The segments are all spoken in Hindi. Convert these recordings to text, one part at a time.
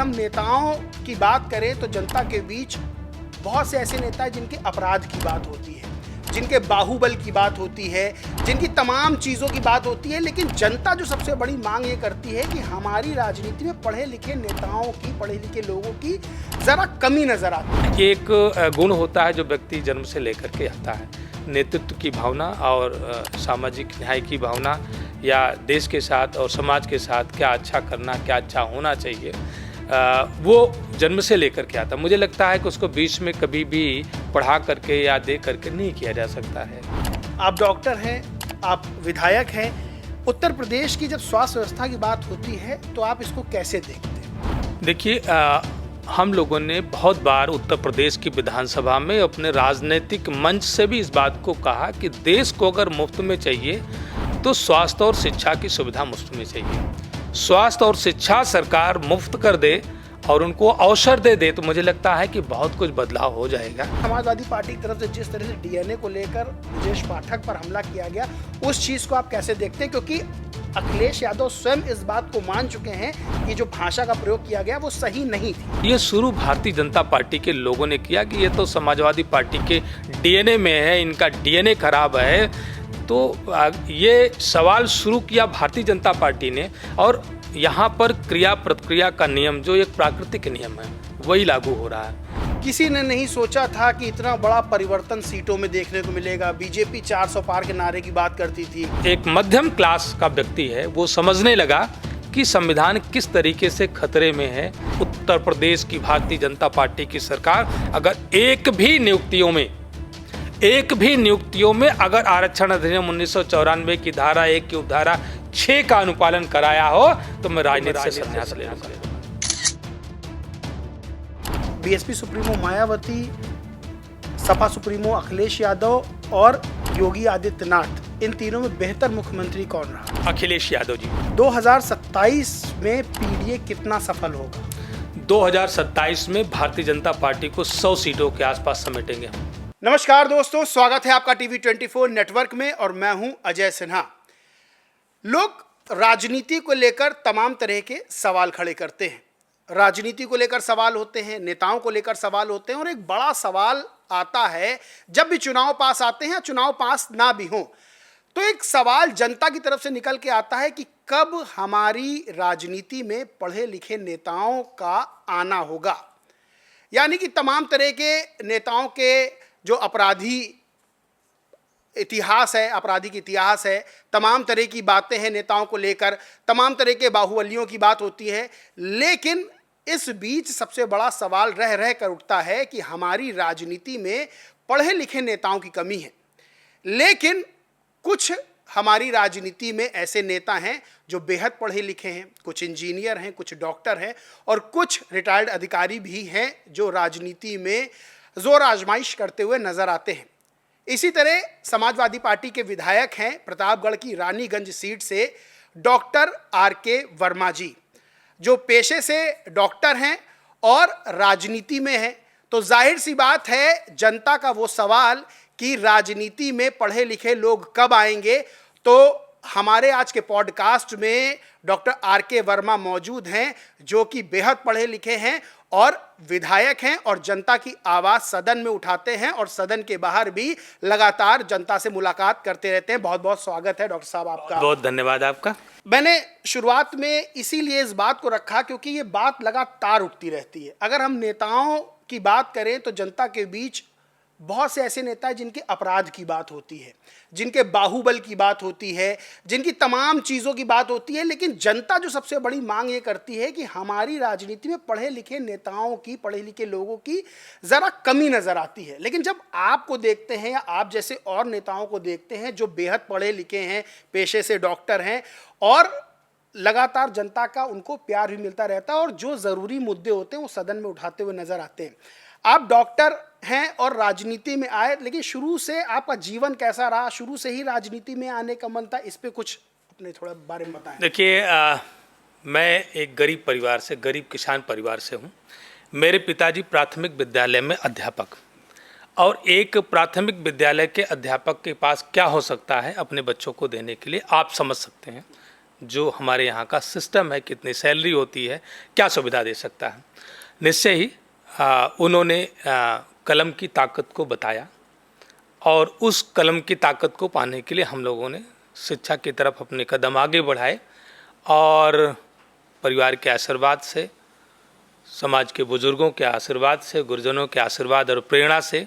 हम नेताओं की बात करें तो जनता के बीच बहुत से ऐसे नेता हैं जिनके अपराध की बात होती है, जिनके बाहुबल की बात होती है, जिनकी तमाम चीज़ों की बात होती है, लेकिन जनता जो सबसे बड़ी मांग ये करती है कि हमारी राजनीति में पढ़े लिखे नेताओं की, पढ़े लिखे लोगों की ज़रा कमी नज़र आती है। एक गुण होता है जो व्यक्ति जन्म से लेकर के आता है, नेतृत्व की भावना और सामाजिक न्याय की भावना, या देश के साथ और समाज के साथ क्या अच्छा करना, क्या अच्छा होना चाहिए, वो जन्म से लेकर के आता। मुझे लगता है कि उसको बीच में कभी भी पढ़ा करके या दे करके नहीं किया जा सकता है। आप डॉक्टर हैं, आप विधायक हैं, उत्तर प्रदेश की जब स्वास्थ्य व्यवस्था की बात होती है तो आप इसको कैसे देखते हैं? देखिए, हम लोगों ने बहुत बार उत्तर प्रदेश की विधानसभा में अपने राजनीतिक मंच से भी इस बात को कहा कि देश को अगर मुफ्त में चाहिए तो स्वास्थ्य और शिक्षा की सुविधा मुफ्त में चाहिए। स्वास्थ्य और शिक्षा सरकार मुफ्त कर दे और उनको अवसर दे तो मुझे लगता है कि बहुत कुछ बदलाव हो जाएगा। समाजवादी पार्टी की तरफ से जिस तरह से डीएनए को लेकर ब्रजेश पाठक पर हमला किया गया, उस चीज़ को आप कैसे देखते हैं? क्योंकि अखिलेश यादव स्वयं इस बात को मान चुके हैं कि जो भाषा का प्रयोग किया गया वो सही नहीं थी। ये शुरू भारतीय जनता पार्टी के लोगों ने किया कि ये तो समाजवादी पार्टी के डीएनए में है, इनका डीएनए खराब है। तो ये सवाल शुरू किया भारतीय जनता पार्टी ने, और यहाँ पर क्रिया प्रतिक्रिया का नियम जो एक प्राकृतिक नियम है वही लागू हो रहा है। किसी ने नहीं सोचा था कि इतना बड़ा परिवर्तन सीटों में देखने को मिलेगा। बीजेपी 400 पार के नारे की बात करती थी। एक मध्यम क्लास का व्यक्ति है, वो समझने लगा कि संविधान किस तरीके से खतरे में है। उत्तर प्रदेश की भारतीय जनता पार्टी की सरकार अगर एक भी नियुक्तियों में अगर आरक्षण अधिनियम 1994 की धारा 1 की उपधारा 6 का अनुपालन कराया हो तो मैं राजनीति से संन्यास ले लूंगा। BSP supremo Mayawati, Sapa supremo Akhilesh Yadav और योगी आदित्यनाथ, इन तीनों में बेहतर मुख्यमंत्री कौन रहा? अखिलेश यादव जी। 2027 में पीडीए कितना सफल होगा? 2027 में भारतीय जनता पार्टी को 100 सीटों के आसपास समेटेंगे हम। नमस्कार दोस्तों, स्वागत है आपका टीवी 24 नेटवर्क में और मैं हूं अजय सिन्हा। लोग राजनीति को लेकर तमाम तरह के सवाल खड़े करते हैं। राजनीति को लेकर सवाल होते हैं, नेताओं को लेकर सवाल होते हैं, और एक बड़ा सवाल आता है जब भी चुनाव पास आते हैं, चुनाव पास ना भी हो तो एक सवाल जनता की तरफ से निकल के आता है कि कब हमारी राजनीति में पढ़े लिखे नेताओं का आना होगा। यानी कि तमाम तरह के नेताओं के जो आपराधिक इतिहास है, तमाम तरह की बातें हैं नेताओं को लेकर, तमाम तरह के बाहुबलियों की बात होती है, लेकिन इस बीच सबसे बड़ा सवाल रह कर उठता है कि हमारी राजनीति में पढ़े लिखे नेताओं की कमी है। लेकिन कुछ हमारी राजनीति में ऐसे नेता हैं जो बेहद पढ़े लिखे हैं, कुछ इंजीनियर हैं, कुछ डॉक्टर हैं, और कुछ रिटायर्ड अधिकारी भी हैं जो राजनीति में जोर आजमाइश करते हुए नजर आते हैं। इसी तरह समाजवादी पार्टी के विधायक हैं प्रतापगढ़ की रानीगंज सीट से डॉक्टर आर.के. वर्मा जी, जो पेशे से डॉक्टर हैं और राजनीति में हैं। तो जाहिर सी बात है, जनता का वो सवाल कि राजनीति में पढ़े लिखे लोग कब आएंगे, तो हमारे आज के पॉडकास्ट में डॉक्टर आर.के. वर्मा मौजूद हैं, जो कि बेहद पढ़े लिखे हैं और विधायक हैं और जनता की आवाज़ सदन में उठाते हैं और सदन के बाहर भी लगातार जनता से मुलाकात करते रहते हैं। बहुत बहुत स्वागत है डॉक्टर साहब आपका। बहुत धन्यवाद आपका। मैंने शुरुआत में इसीलिए इस बात को रखा क्योंकि ये बात लगातार उठती रहती है। अगर हम नेताओं की बात करें तो जनता के बीच बहुत से ऐसे नेता हैं जिनके अपराध की बात होती है, जिनके बाहुबल की बात होती है, जिनकी तमाम चीज़ों की बात होती है, लेकिन जनता जो सबसे बड़ी मांग ये करती है कि हमारी राजनीति में पढ़े लिखे नेताओं की, पढ़े लिखे लोगों की ज़रा कमी नज़र आती है। लेकिन जब आपको देखते हैं या आप जैसे और नेताओं को देखते हैं जो बेहद पढ़े लिखे हैं, पेशे से डॉक्टर हैं और लगातार जनता का उनको प्यार भी मिलता रहता है और जो ज़रूरी मुद्दे होते हैं वो सदन में उठाते हुए नज़र आते हैं। आप डॉक्टर हैं और राजनीति में आए, लेकिन शुरू से आपका जीवन कैसा रहा? शुरू से ही राजनीति में आने का मन था? इस पे कुछ अपने थोड़ा बारे में बताएं। देखिए, मैं एक गरीब परिवार से, गरीब किसान परिवार से हूँ। मेरे पिताजी प्राथमिक विद्यालय में अध्यापक, और एक प्राथमिक विद्यालय के अध्यापक के पास क्या हो सकता है अपने बच्चों को देने के लिए, आप समझ सकते हैं। जो हमारे यहाँ का सिस्टम है, कितनी सैलरी होती है, क्या सुविधा दे सकता है। निश्चय ही उन्होंने कलम की ताकत को बताया और उस कलम की ताकत को पाने के लिए हम लोगों ने शिक्षा की तरफ अपने कदम आगे बढ़ाए और परिवार के आशीर्वाद से, समाज के बुजुर्गों के आशीर्वाद से, गुरुजनों के आशीर्वाद और प्रेरणा से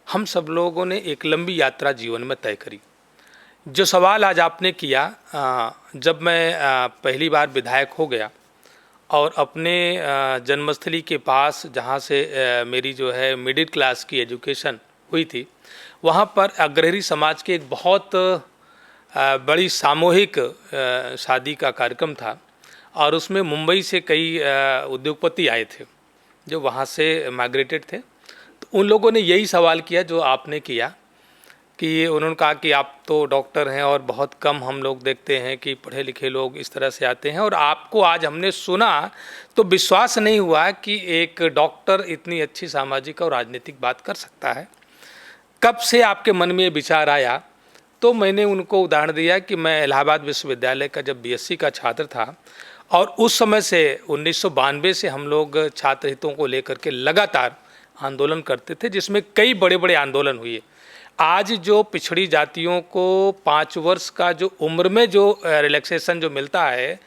हम सब लोगों ने एक लंबी यात्रा जीवन में तय करी। जो सवाल आज आपने किया, जब मैं पहली बार विधायक हो गया और अपने जन्मस्थली के पास जहाँ से मेरी जो है मिडिल क्लास की एजुकेशन हुई थी, वहाँ पर अग्रही समाज के एक बहुत बड़ी सामूहिक शादी का कार्यक्रम था और उसमें मुंबई से कई उद्योगपति आए थे जो वहाँ से माइग्रेटेड थे। तो उन लोगों ने यही सवाल किया जो आपने किया कि उन्होंने कहा कि आप तो डॉक्टर हैं और बहुत कम हम लोग देखते हैं कि पढ़े लिखे लोग इस तरह से आते हैं, और आपको आज हमने सुना तो विश्वास नहीं हुआ कि एक डॉक्टर इतनी अच्छी सामाजिक और राजनीतिक बात कर सकता है। कब से आपके मन में ये विचार आया? तो मैंने उनको उदाहरण दिया कि मैं इलाहाबाद विश्वविद्यालय का जब बीएससी का छात्र था और उस समय से 1992 से हम लोग छात्र हितों को लेकर के लगातार आंदोलन करते थे, जिसमें कई बड़े बड़े आंदोलन हुए। आज जो पिछड़ी जातियों को 5 वर्ष का जो उम्र में जो रिलैक्सेशन जो मिलता है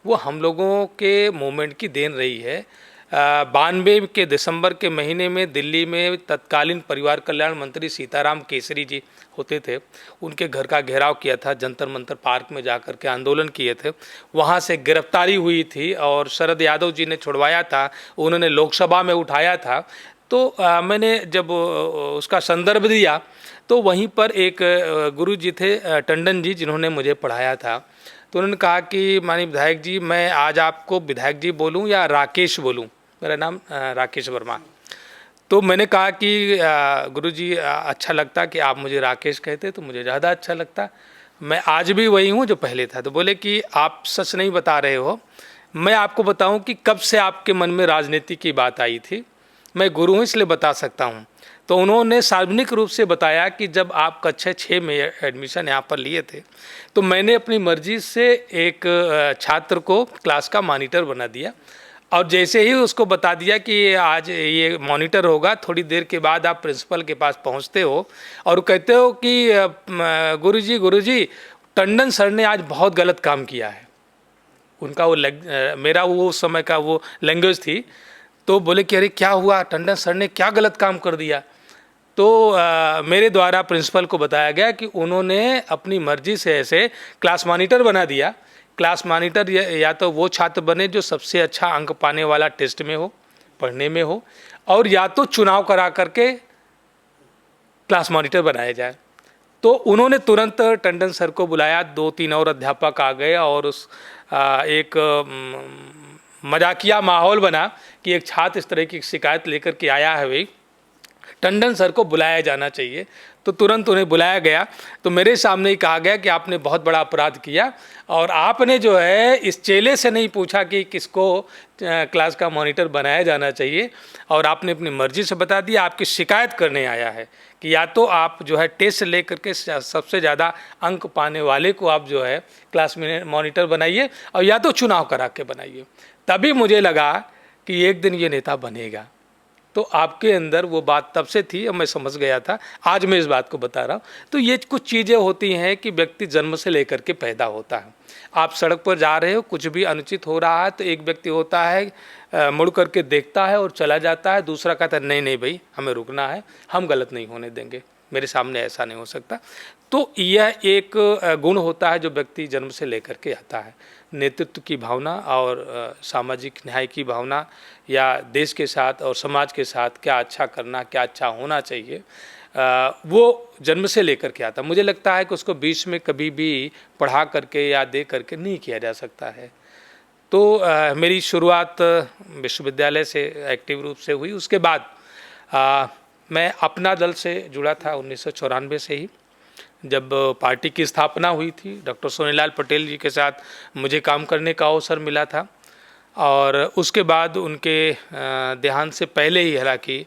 वो हम लोगों के मूवमेंट की देन रही है। 92 के दिसंबर के महीने में दिल्ली में तत्कालीन परिवार कल्याण मंत्री सीताराम केसरी जी होते थे, उनके घर का घेराव किया था, जंतर मंतर पार्क में जाकर के आंदोलन किए थे, वहाँ से गिरफ्तारी हुई थी और शरद यादव जी ने छुड़वाया था, उन्होंने लोकसभा में उठाया था। तो मैंने जब उसका संदर्भ दिया तो वहीं पर एक गुरु जी थे टंडन जी, जिन्होंने मुझे पढ़ाया था, तो उन्होंने कहा कि माननीय विधायक जी, मैं आज आपको विधायक जी बोलूं या राकेश बोलूं? मेरा नाम राकेश वर्मा। तो मैंने कहा कि गुरुजी अच्छा लगता कि आप मुझे राकेश कहते तो मुझे ज़्यादा अच्छा लगता, मैं आज भी वही हूँ जो पहले था। तो बोले कि आप सच नहीं बता रहे हो, मैं आपको बताऊँ कि कब से आपके मन में राजनीति की बात आई थी, मैं गुरु हूँ इसलिए बता सकता हूँ। तो उन्होंने सार्वजनिक रूप से बताया कि जब आप कक्षा 6 में एडमिशन यहाँ पर लिए थे तो मैंने अपनी मर्जी से एक छात्र को क्लास का मॉनिटर बना दिया और जैसे ही उसको बता दिया कि आज ये मॉनिटर होगा, थोड़ी देर के बाद आप प्रिंसिपल के पास पहुंचते हो और कहते हो कि गुरुजी टंडन सर ने आज बहुत गलत काम किया है। उनका वो मेरा वो उस समय का वो लैंग्वेज थी। तो बोले कि अरे क्या हुआ, टंडन सर ने क्या गलत काम कर दिया? तो मेरे द्वारा प्रिंसिपल को बताया गया कि उन्होंने अपनी मर्जी से ऐसे क्लास मॉनिटर बना दिया। क्लास मॉनिटर या तो वो छात्र बने जो सबसे अच्छा अंक पाने वाला टेस्ट में हो, पढ़ने में हो, और या तो चुनाव करा करके क्लास मॉनिटर बनाया जाए। तो उन्होंने तुरंत टंडन सर को बुलाया, 2-3 और अध्यापक आ गए और उस एक मजाकिया माहौल बना कि एक छात्र इस तरह की शिकायत लेकर के आया है, भाई टंडन सर को बुलाया जाना चाहिए। तो तुरंत उन्हें बुलाया गया। तो मेरे सामने ही कहा गया कि आपने बहुत बड़ा अपराध किया और आपने जो है इस चेले से नहीं पूछा कि किसको क्लास का मॉनिटर बनाया जाना चाहिए और आपने अपनी मर्जी से बता दिया। आपकी शिकायत करने आया है कि या तो आप जो है टेस्ट ले करके सबसे ज़्यादा अंक पाने वाले को आप जो है क्लास में मॉनिटर बनाइए और या तो चुनाव करा के बनाइए। तभी मुझे लगा कि एक दिन ये नेता बनेगा। तो आपके अंदर वो बात तब से थी और मैं समझ गया था। आज मैं इस बात को बता रहा हूँ। तो ये कुछ चीज़ें होती हैं कि व्यक्ति जन्म से लेकर के पैदा होता है। आप सड़क पर जा रहे हो, कुछ भी अनुचित हो रहा है तो एक व्यक्ति होता है मुड़ करके देखता है और चला जाता है, दूसरा कहता है नहीं नहीं भाई हमें रुकना है, हम गलत नहीं होने देंगे, मेरे सामने ऐसा नहीं हो सकता। तो यह एक गुण होता है जो व्यक्ति जन्म से लेकर के आता है। नेतृत्व की भावना और सामाजिक न्याय की भावना या देश के साथ और समाज के साथ क्या अच्छा करना, क्या अच्छा होना चाहिए, वो जन्म से लेकर के आता। मुझे लगता है कि उसको बीच में कभी भी पढ़ा करके या दे करके नहीं किया जा सकता है। तो मेरी शुरुआत विश्वविद्यालय से एक्टिव रूप से हुई। उसके बाद मैं अपना दल से जुड़ा था 1994 से ही, जब पार्टी की स्थापना हुई थी। डॉक्टर सोनीलाल पटेल जी के साथ मुझे काम करने का अवसर मिला था और उसके बाद उनके देहांत से पहले ही, हालांकि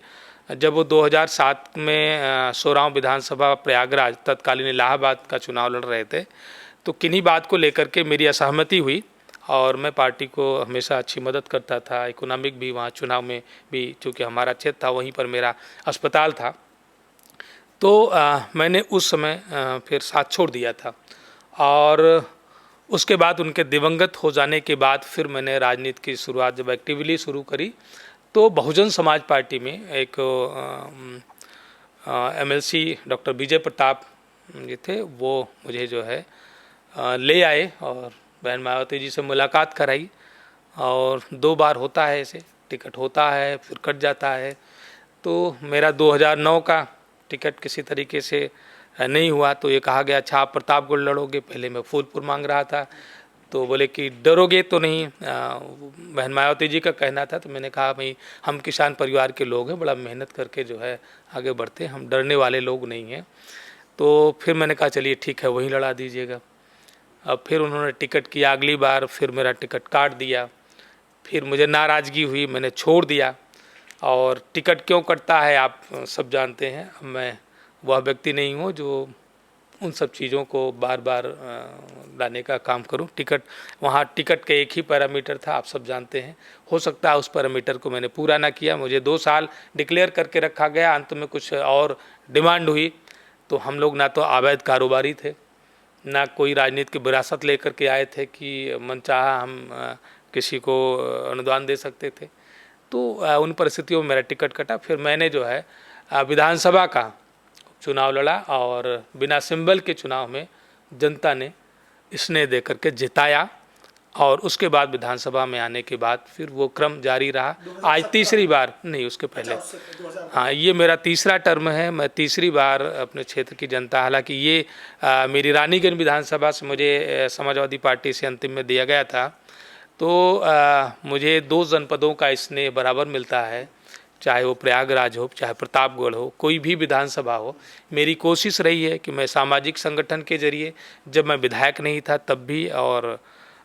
जब वो 2007 में 16वां विधानसभा प्रयागराज तत्कालीन इलाहाबाद का चुनाव लड़ रहे थे तो किन्हीं बात को लेकर के मेरी असहमति हुई और मैं पार्टी को हमेशा अच्छी मदद करता था। इकोनॉमिक भी वहाँ चुनाव में भी, चूँकि हमारा क्षेत्र था, वहीं पर मेरा अस्पताल था, तो मैंने उस समय फिर साथ छोड़ दिया था। और उसके बाद उनके दिवंगत हो जाने के बाद फिर मैंने राजनीति की शुरुआत जब एक्टिवली शुरू करी तो बहुजन समाज पार्टी में एक MLC डॉक्टर विजय प्रताप जी थे, वो मुझे जो है ले आए और बहन मायावती जी से मुलाकात कराई। और 2 बार होता है ऐसे, टिकट होता है फिर कट जाता है। तो मेरा 2009 का टिकट किसी तरीके से नहीं हुआ, तो ये कहा गया अच्छा आप प्रतापगढ़ लड़ोगे। पहले मैं फूलपुर मांग रहा था, तो बोले कि डरोगे तो नहीं, बहन मायावती जी का कहना था। तो मैंने कहा भाई हम किसान परिवार के लोग हैं, बड़ा मेहनत करके जो है आगे बढ़ते हैं, हम डरने वाले लोग नहीं हैं। तो फिर मैंने कहा चलिए ठीक है वहीं लड़ा दीजिएगा। अब फिर उन्होंने टिकट किया अगली बार, फिर मेरा टिकट काट दिया। फिर मुझे नाराज़गी हुई, मैंने छोड़ दिया। और टिकट क्यों कटता है आप सब जानते हैं। मैं वह व्यक्ति नहीं हूँ जो उन सब चीज़ों को बार बार लाने का काम करूं। टिकट, वहाँ टिकट का एक ही पैरामीटर था, आप सब जानते हैं। हो सकता है उस पैरामीटर को मैंने पूरा ना किया, मुझे 2 साल डिक्लेयर करके रखा गया, अंत में कुछ और डिमांड हुई। तो हम लोग ना तो अवैध कारोबारी थे, ना कोई राजनीति की विरासत लेकर के आए थे कि मनचाहा हम किसी को अनुदान दे सकते थे। तो उन परिस्थितियों में मेरा टिकट कटा। फिर मैंने जो है विधानसभा का चुनाव लड़ा और बिना सिंबल के चुनाव में जनता ने स्नेह दे करके जिताया। और उसके बाद विधानसभा में आने के बाद फिर वो क्रम जारी रहा। आज तीसरी बार, नहीं उसके पहले, हाँ ये मेरा तीसरा टर्म है। मैं तीसरी बार अपने क्षेत्र की जनता, हालांकि ये मेरी रानीगंज विधानसभा से मुझे समाजवादी पार्टी से अंतिम में दिया गया था, तो मुझे 2 जनपदों का स्नेह बराबर मिलता है, चाहे वो प्रयागराज हो, चाहे प्रतापगढ़ हो, कोई भी विधानसभा हो। मेरी कोशिश रही है कि मैं सामाजिक संगठन के जरिए, जब मैं विधायक नहीं था तब भी, और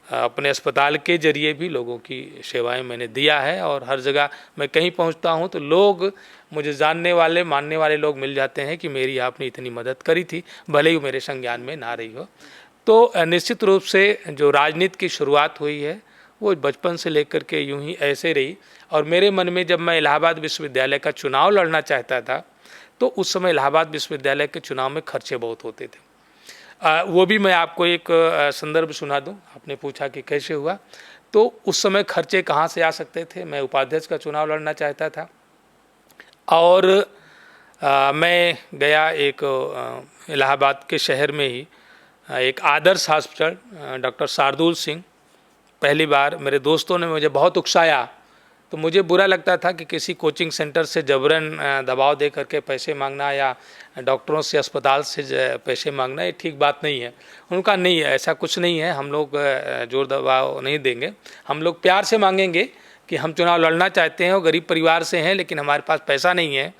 अपने अस्पताल के जरिए भी लोगों की सेवाएं मैंने दिया है। और हर जगह मैं कहीं पहुंचता हूं तो लोग, मुझे जानने वाले मानने वाले लोग मिल जाते हैं कि मेरी आपने इतनी मदद करी थी, भले ही मेरे संज्ञान में ना रही हो। तो निश्चित रूप से जो राजनीति की शुरुआत हुई है वो बचपन से लेकर के यूं ही ऐसे रही। और मेरे मन में जब मैं इलाहाबाद विश्वविद्यालय का चुनाव लड़ना चाहता था तो उस समय इलाहाबाद विश्वविद्यालय के चुनाव में खर्चे बहुत होते थे। वो भी मैं आपको एक संदर्भ सुना दूं। आपने पूछा कि कैसे हुआ, तो उस समय खर्चे कहाँ से आ सकते थे। मैं उपाध्यक्ष का चुनाव लड़ना चाहता था और मैं गया एक इलाहाबाद के शहर में ही एक आदर्श हॉस्पिटल, डॉक्टर शार्दुल सिंह, पहली बार मेरे दोस्तों ने मुझे बहुत उकसाया। तो मुझे बुरा लगता था कि किसी कोचिंग सेंटर से जबरन दबाव दे करके पैसे मांगना या डॉक्टरों से, अस्पताल से पैसे मांगना, ये ठीक बात नहीं है। उनका नहीं है, ऐसा कुछ नहीं है, हम लोग जोर दबाव नहीं देंगे, हम लोग प्यार से मांगेंगे कि हम चुनाव लड़ना चाहते हैं और गरीब परिवार से हैं, लेकिन हमारे पास पैसा नहीं है,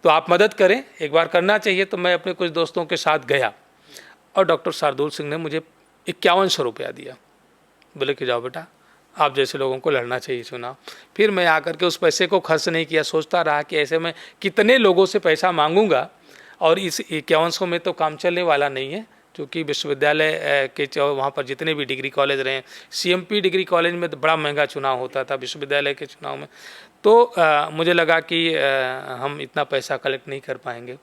तो आप मदद करें, एक बार करना चाहिए। तो मैं अपने कुछ दोस्तों के साथ गया और डॉक्टर शार्दुल सिंह ने मुझे 5100 रुपया दिया। बोले कि जाओ बेटा, आप जैसे लोगों को लड़ना चाहिए चुनाव। फिर मैं आकर के उस पैसे को खर्च नहीं किया, सोचता रहा कि ऐसे में कितने लोगों से पैसा मांगूंगा और इस 5100 में तो काम चलने वाला नहीं है। क्योंकि विश्वविद्यालय के वहाँ पर जितने भी डिग्री कॉलेज रहे, CMP डिग्री कॉलेज में तो बड़ा महंगा चुनाव होता था, विश्वविद्यालय के चुनाव में तो मुझे लगा कि हम इतना पैसा कलेक्ट नहीं कर पाएंगे।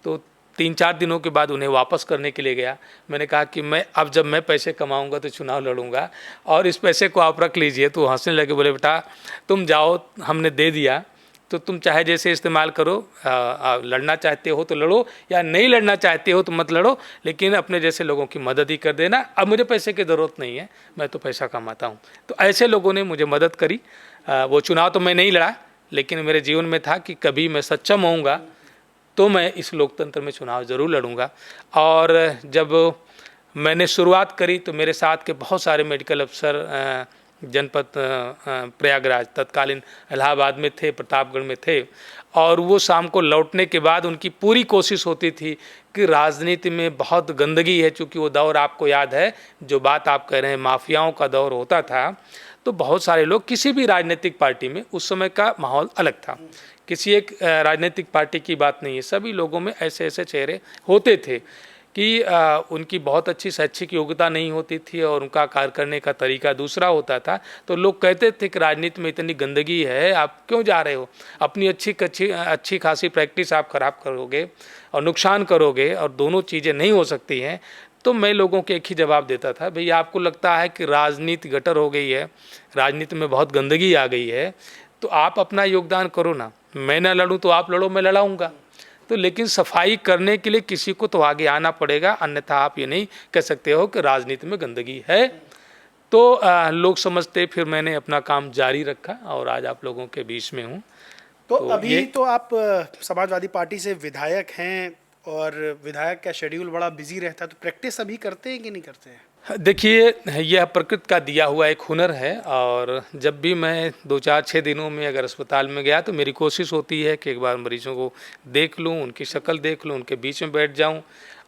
तो 3-4 दिनों के बाद उन्हें वापस करने के लिए गया। मैंने कहा कि अब जब मैं पैसे कमाऊंगा तो चुनाव लड़ूंगा और इस पैसे को आप रख लीजिए। तो हंसने लगे, बोले बेटा तुम जाओ, हमने दे दिया तो तुम चाहे जैसे इस्तेमाल करो, लड़ना चाहते हो तो लड़ो या नहीं लड़ना चाहते हो तो मत लड़ो, लेकिन अपने जैसे लोगों की मदद ही कर देना। अब मुझे पैसे की ज़रूरत नहीं है, मैं तो पैसा कमाता हूँ। तो ऐसे लोगों ने मुझे मदद करी। वो चुनाव तो मैं नहीं लड़ा, लेकिन मेरे जीवन में था कि कभी मैं सक्षम होऊंगा तो मैं इस लोकतंत्र में चुनाव ज़रूर लड़ूंगा। और जब मैंने शुरुआत करी तो मेरे साथ के बहुत सारे मेडिकल अफसर जनपद प्रयागराज, तत्कालीन इलाहाबाद में थे, प्रतापगढ़ में थे। और वो शाम को लौटने के बाद उनकी पूरी कोशिश होती थी कि राजनीति में बहुत गंदगी है। चूँकि वो दौर आपको याद है, जो बात आप कह रहे हैं, माफियाओं का दौर होता था। तो बहुत सारे लोग, किसी भी राजनीतिक पार्टी में उस समय का माहौल अलग था, किसी एक राजनीतिक पार्टी की बात नहीं है, सभी लोगों में ऐसे ऐसे चेहरे होते थे कि उनकी बहुत अच्छी शैक्षिक योग्यता नहीं होती थी और उनका कार्य करने का तरीका दूसरा होता था, तो लोग कहते थे कि राजनीति में इतनी गंदगी है, आप क्यों जा रहे हो, अपनी अच्छी खासी प्रैक्टिस आप खराब करोगे और नुकसान करोगे और दोनों चीज़ें नहीं हो सकती हैं। तो मैं लोगों को एक ही जवाब देता था, भैया आपको लगता है कि राजनीति गटर हो गई है, राजनीति में बहुत गंदगी आ गई है, तो आप अपना योगदान करो ना, मैं ना लड़ूँ तो आप लड़ो, मैं लड़ाऊँगा। तो लेकिन सफाई करने के लिए किसी को तो आगे आना पड़ेगा, अन्यथा आप ये नहीं कह सकते हो कि राजनीति में गंदगी है। तो लोग समझते, फिर मैंने अपना काम जारी रखा और आज आप लोगों के बीच में हूँ। तो अभी तो आप समाजवादी पार्टी से विधायक हैं और विधायक का शेड्यूल बड़ा बिजी रहता है, तो प्रैक्टिस अभी करते हैं कि नहीं करते हैं? देखिए, यह प्रकृति का दिया हुआ एक हुनर है और जब भी मैं 2-4-6 दिनों में अगर अस्पताल में गया तो मेरी कोशिश होती है कि एक बार मरीजों को देख लूं, उनकी शक्ल देख लूं, उनके बीच में बैठ जाऊं।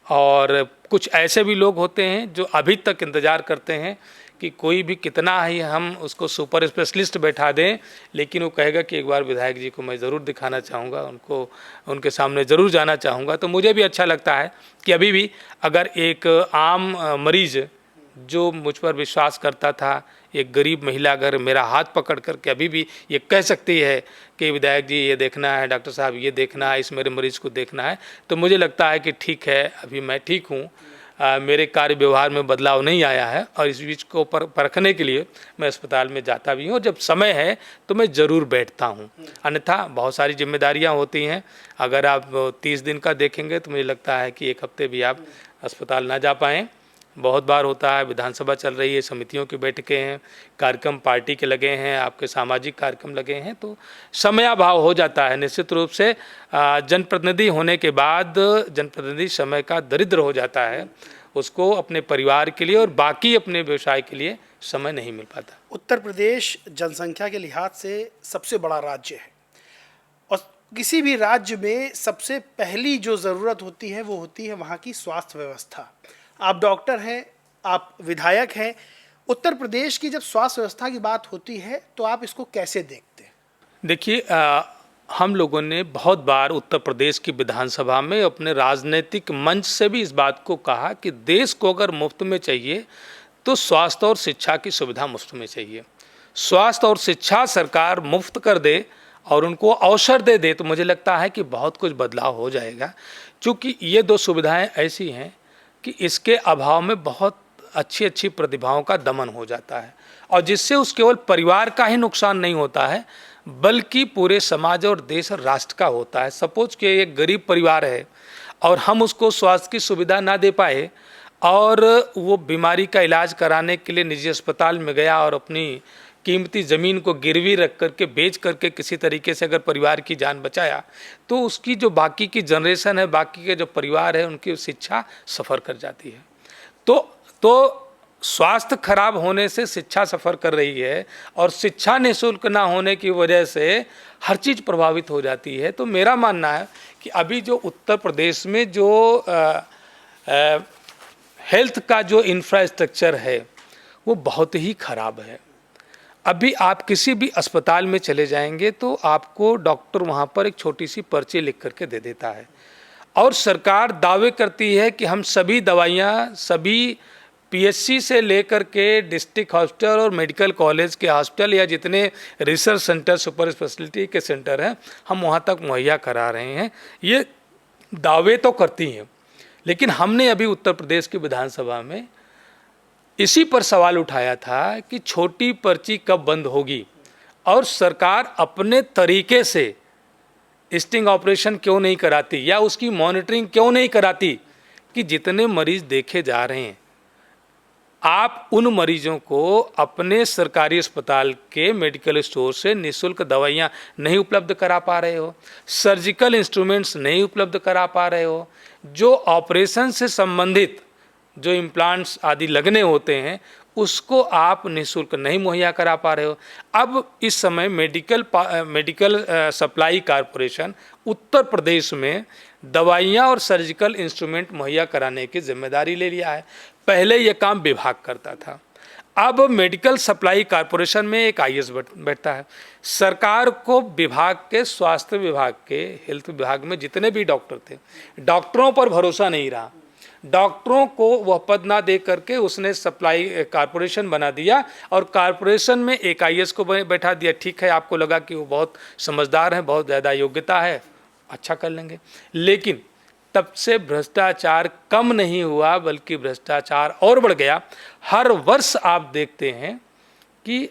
और कुछ ऐसे भी लोग होते हैं जो अभी तक इंतज़ार करते हैं कि कोई भी कितना ही हम उसको सुपर स्पेशलिस्ट बैठा दें, लेकिन वो कहेगा कि एक बार विधायक जी को मैं ज़रूर दिखाना चाहूँगा, उनको उनके सामने ज़रूर जाना चाहूँगा। तो मुझे भी अच्छा लगता है कि अभी भी अगर एक आम मरीज़ जो मुझ पर विश्वास करता था, एक गरीब महिला अगर मेरा हाथ पकड़ करके अभी भी ये कह सकती है कि विधायक जी ये देखना है, डॉक्टर साहब ये देखना है, इस मेरे मरीज़ को देखना है, तो मुझे लगता है कि ठीक है, अभी मैं ठीक हूँ, मेरे कार्य व्यवहार में बदलाव नहीं आया है और इस बीच को परखने के लिए मैं अस्पताल में जाता भी हूँ और जब समय है तो मैं ज़रूर बैठता हूँ। अन्यथा बहुत सारी जिम्मेदारियाँ होती हैं, अगर आप 30 दिन का देखेंगे तो मुझे लगता है कि एक हफ्ते भी आप अस्पताल ना जा पाएँ। बहुत बार होता है, विधानसभा चल रही है, समितियों की बैठकें हैं, कार्यक्रम पार्टी के लगे हैं, आपके सामाजिक कार्यक्रम लगे हैं, तो समयाभाव हो जाता है। निश्चित रूप से जनप्रतिनिधि होने के बाद जनप्रतिनिधि समय का दरिद्र हो जाता है, उसको अपने परिवार के लिए और बाकी अपने व्यवसाय के लिए समय नहीं मिल पाता। उत्तर प्रदेश जनसंख्या के लिहाज से सबसे बड़ा राज्य है और किसी भी राज्य में सबसे पहली जो ज़रूरत होती है वो होती है वहाँ की स्वास्थ्य व्यवस्था। आप डॉक्टर हैं, आप विधायक हैं, उत्तर प्रदेश की जब स्वास्थ्य व्यवस्था की बात होती है तो आप इसको कैसे देखते हैं? देखिए, हम लोगों ने बहुत बार उत्तर प्रदेश की विधानसभा में अपने राजनीतिक मंच से भी इस बात को कहा कि देश को अगर मुफ्त में चाहिए तो स्वास्थ्य और शिक्षा की सुविधा मुफ्त में चाहिए। स्वास्थ्य और शिक्षा सरकार मुफ्त कर दे और उनको अवसर दे तो मुझे लगता है कि बहुत कुछ बदलाव हो जाएगा, क्योंकि ये दो सुविधाएं ऐसी हैं कि इसके अभाव में बहुत अच्छी प्रतिभाओं का दमन हो जाता है और जिससे उस केवल परिवार का ही नुकसान नहीं होता है बल्कि पूरे समाज और देश और राष्ट्र का होता है। सपोज कि एक गरीब परिवार है और हम उसको स्वास्थ्य की सुविधा ना दे पाए और वो बीमारी का इलाज कराने के लिए निजी अस्पताल में गया और अपनी कीमती ज़मीन को गिरवी रख करके बेच करके किसी तरीके से अगर परिवार की जान बचाया, तो उसकी जो बाकी की जनरेशन है, बाकी के जो परिवार है, उनकी शिक्षा सफ़र कर जाती है। तो स्वास्थ्य खराब होने से शिक्षा सफ़र कर रही है और शिक्षा निःशुल्क ना होने की वजह से हर चीज़ प्रभावित हो जाती है। तो मेरा मानना है कि अभी जो उत्तर प्रदेश में जो हेल्थ का जो इंफ्रास्ट्रक्चर है वो बहुत ही खराब है। अभी आप किसी भी अस्पताल में चले जाएंगे तो आपको डॉक्टर वहाँ पर एक छोटी सी पर्ची लिख करके दे देता है और सरकार दावे करती है कि हम सभी दवाइयाँ सभी पीएचसी से लेकर के डिस्ट्रिक्ट हॉस्पिटल और मेडिकल कॉलेज के हॉस्पिटल या जितने रिसर्च सेंटर, सुपर स्पेशलिटी के सेंटर हैं, हम वहाँ तक मुहैया करा रहे हैं। ये दावे तो करती हैं, लेकिन हमने अभी उत्तर प्रदेश की विधानसभा में इसी पर सवाल उठाया था कि छोटी पर्ची कब बंद होगी और सरकार अपने तरीके से स्टिंग ऑपरेशन क्यों नहीं कराती या उसकी मॉनिटरिंग क्यों नहीं कराती कि जितने मरीज देखे जा रहे हैं आप उन मरीजों को अपने सरकारी अस्पताल के मेडिकल स्टोर से निःशुल्क दवाइयाँ नहीं उपलब्ध करा पा रहे हो, सर्जिकल इंस्ट्रूमेंट्स नहीं उपलब्ध करा पा रहे हो, जो ऑपरेशन से संबंधित जो इम्प्लांट्स आदि लगने होते हैं उसको आप निःशुल्क नहीं मुहैया करा पा रहे हो। अब इस समय medical supply corporation Uttar Pradesh में दवाइयाँ और सर्जिकल इंस्ट्रूमेंट मुहैया कराने की जिम्मेदारी ले लिया है। पहले ये काम विभाग करता था, अब मेडिकल सप्लाई कॉरपोरेशन में एक आईएएस बैठता है। सरकार को विभाग के, स्वास्थ्य विभाग के, हेल्थ विभाग में जितने भी डॉक्टर थे, डॉक्टरों पर भरोसा नहीं रहा। डॉक्टरों को वह पद ना दे करके उसने सप्लाई कारपोरेशन बना दिया और कारपोरेशन में एक IAS को बैठा दिया। ठीक है, आपको लगा कि वो बहुत समझदार हैं, बहुत ज़्यादा योग्यता है, अच्छा कर लेंगे। लेकिन तब से भ्रष्टाचार कम नहीं हुआ, बल्कि भ्रष्टाचार और बढ़ गया। हर वर्ष आप देखते हैं कि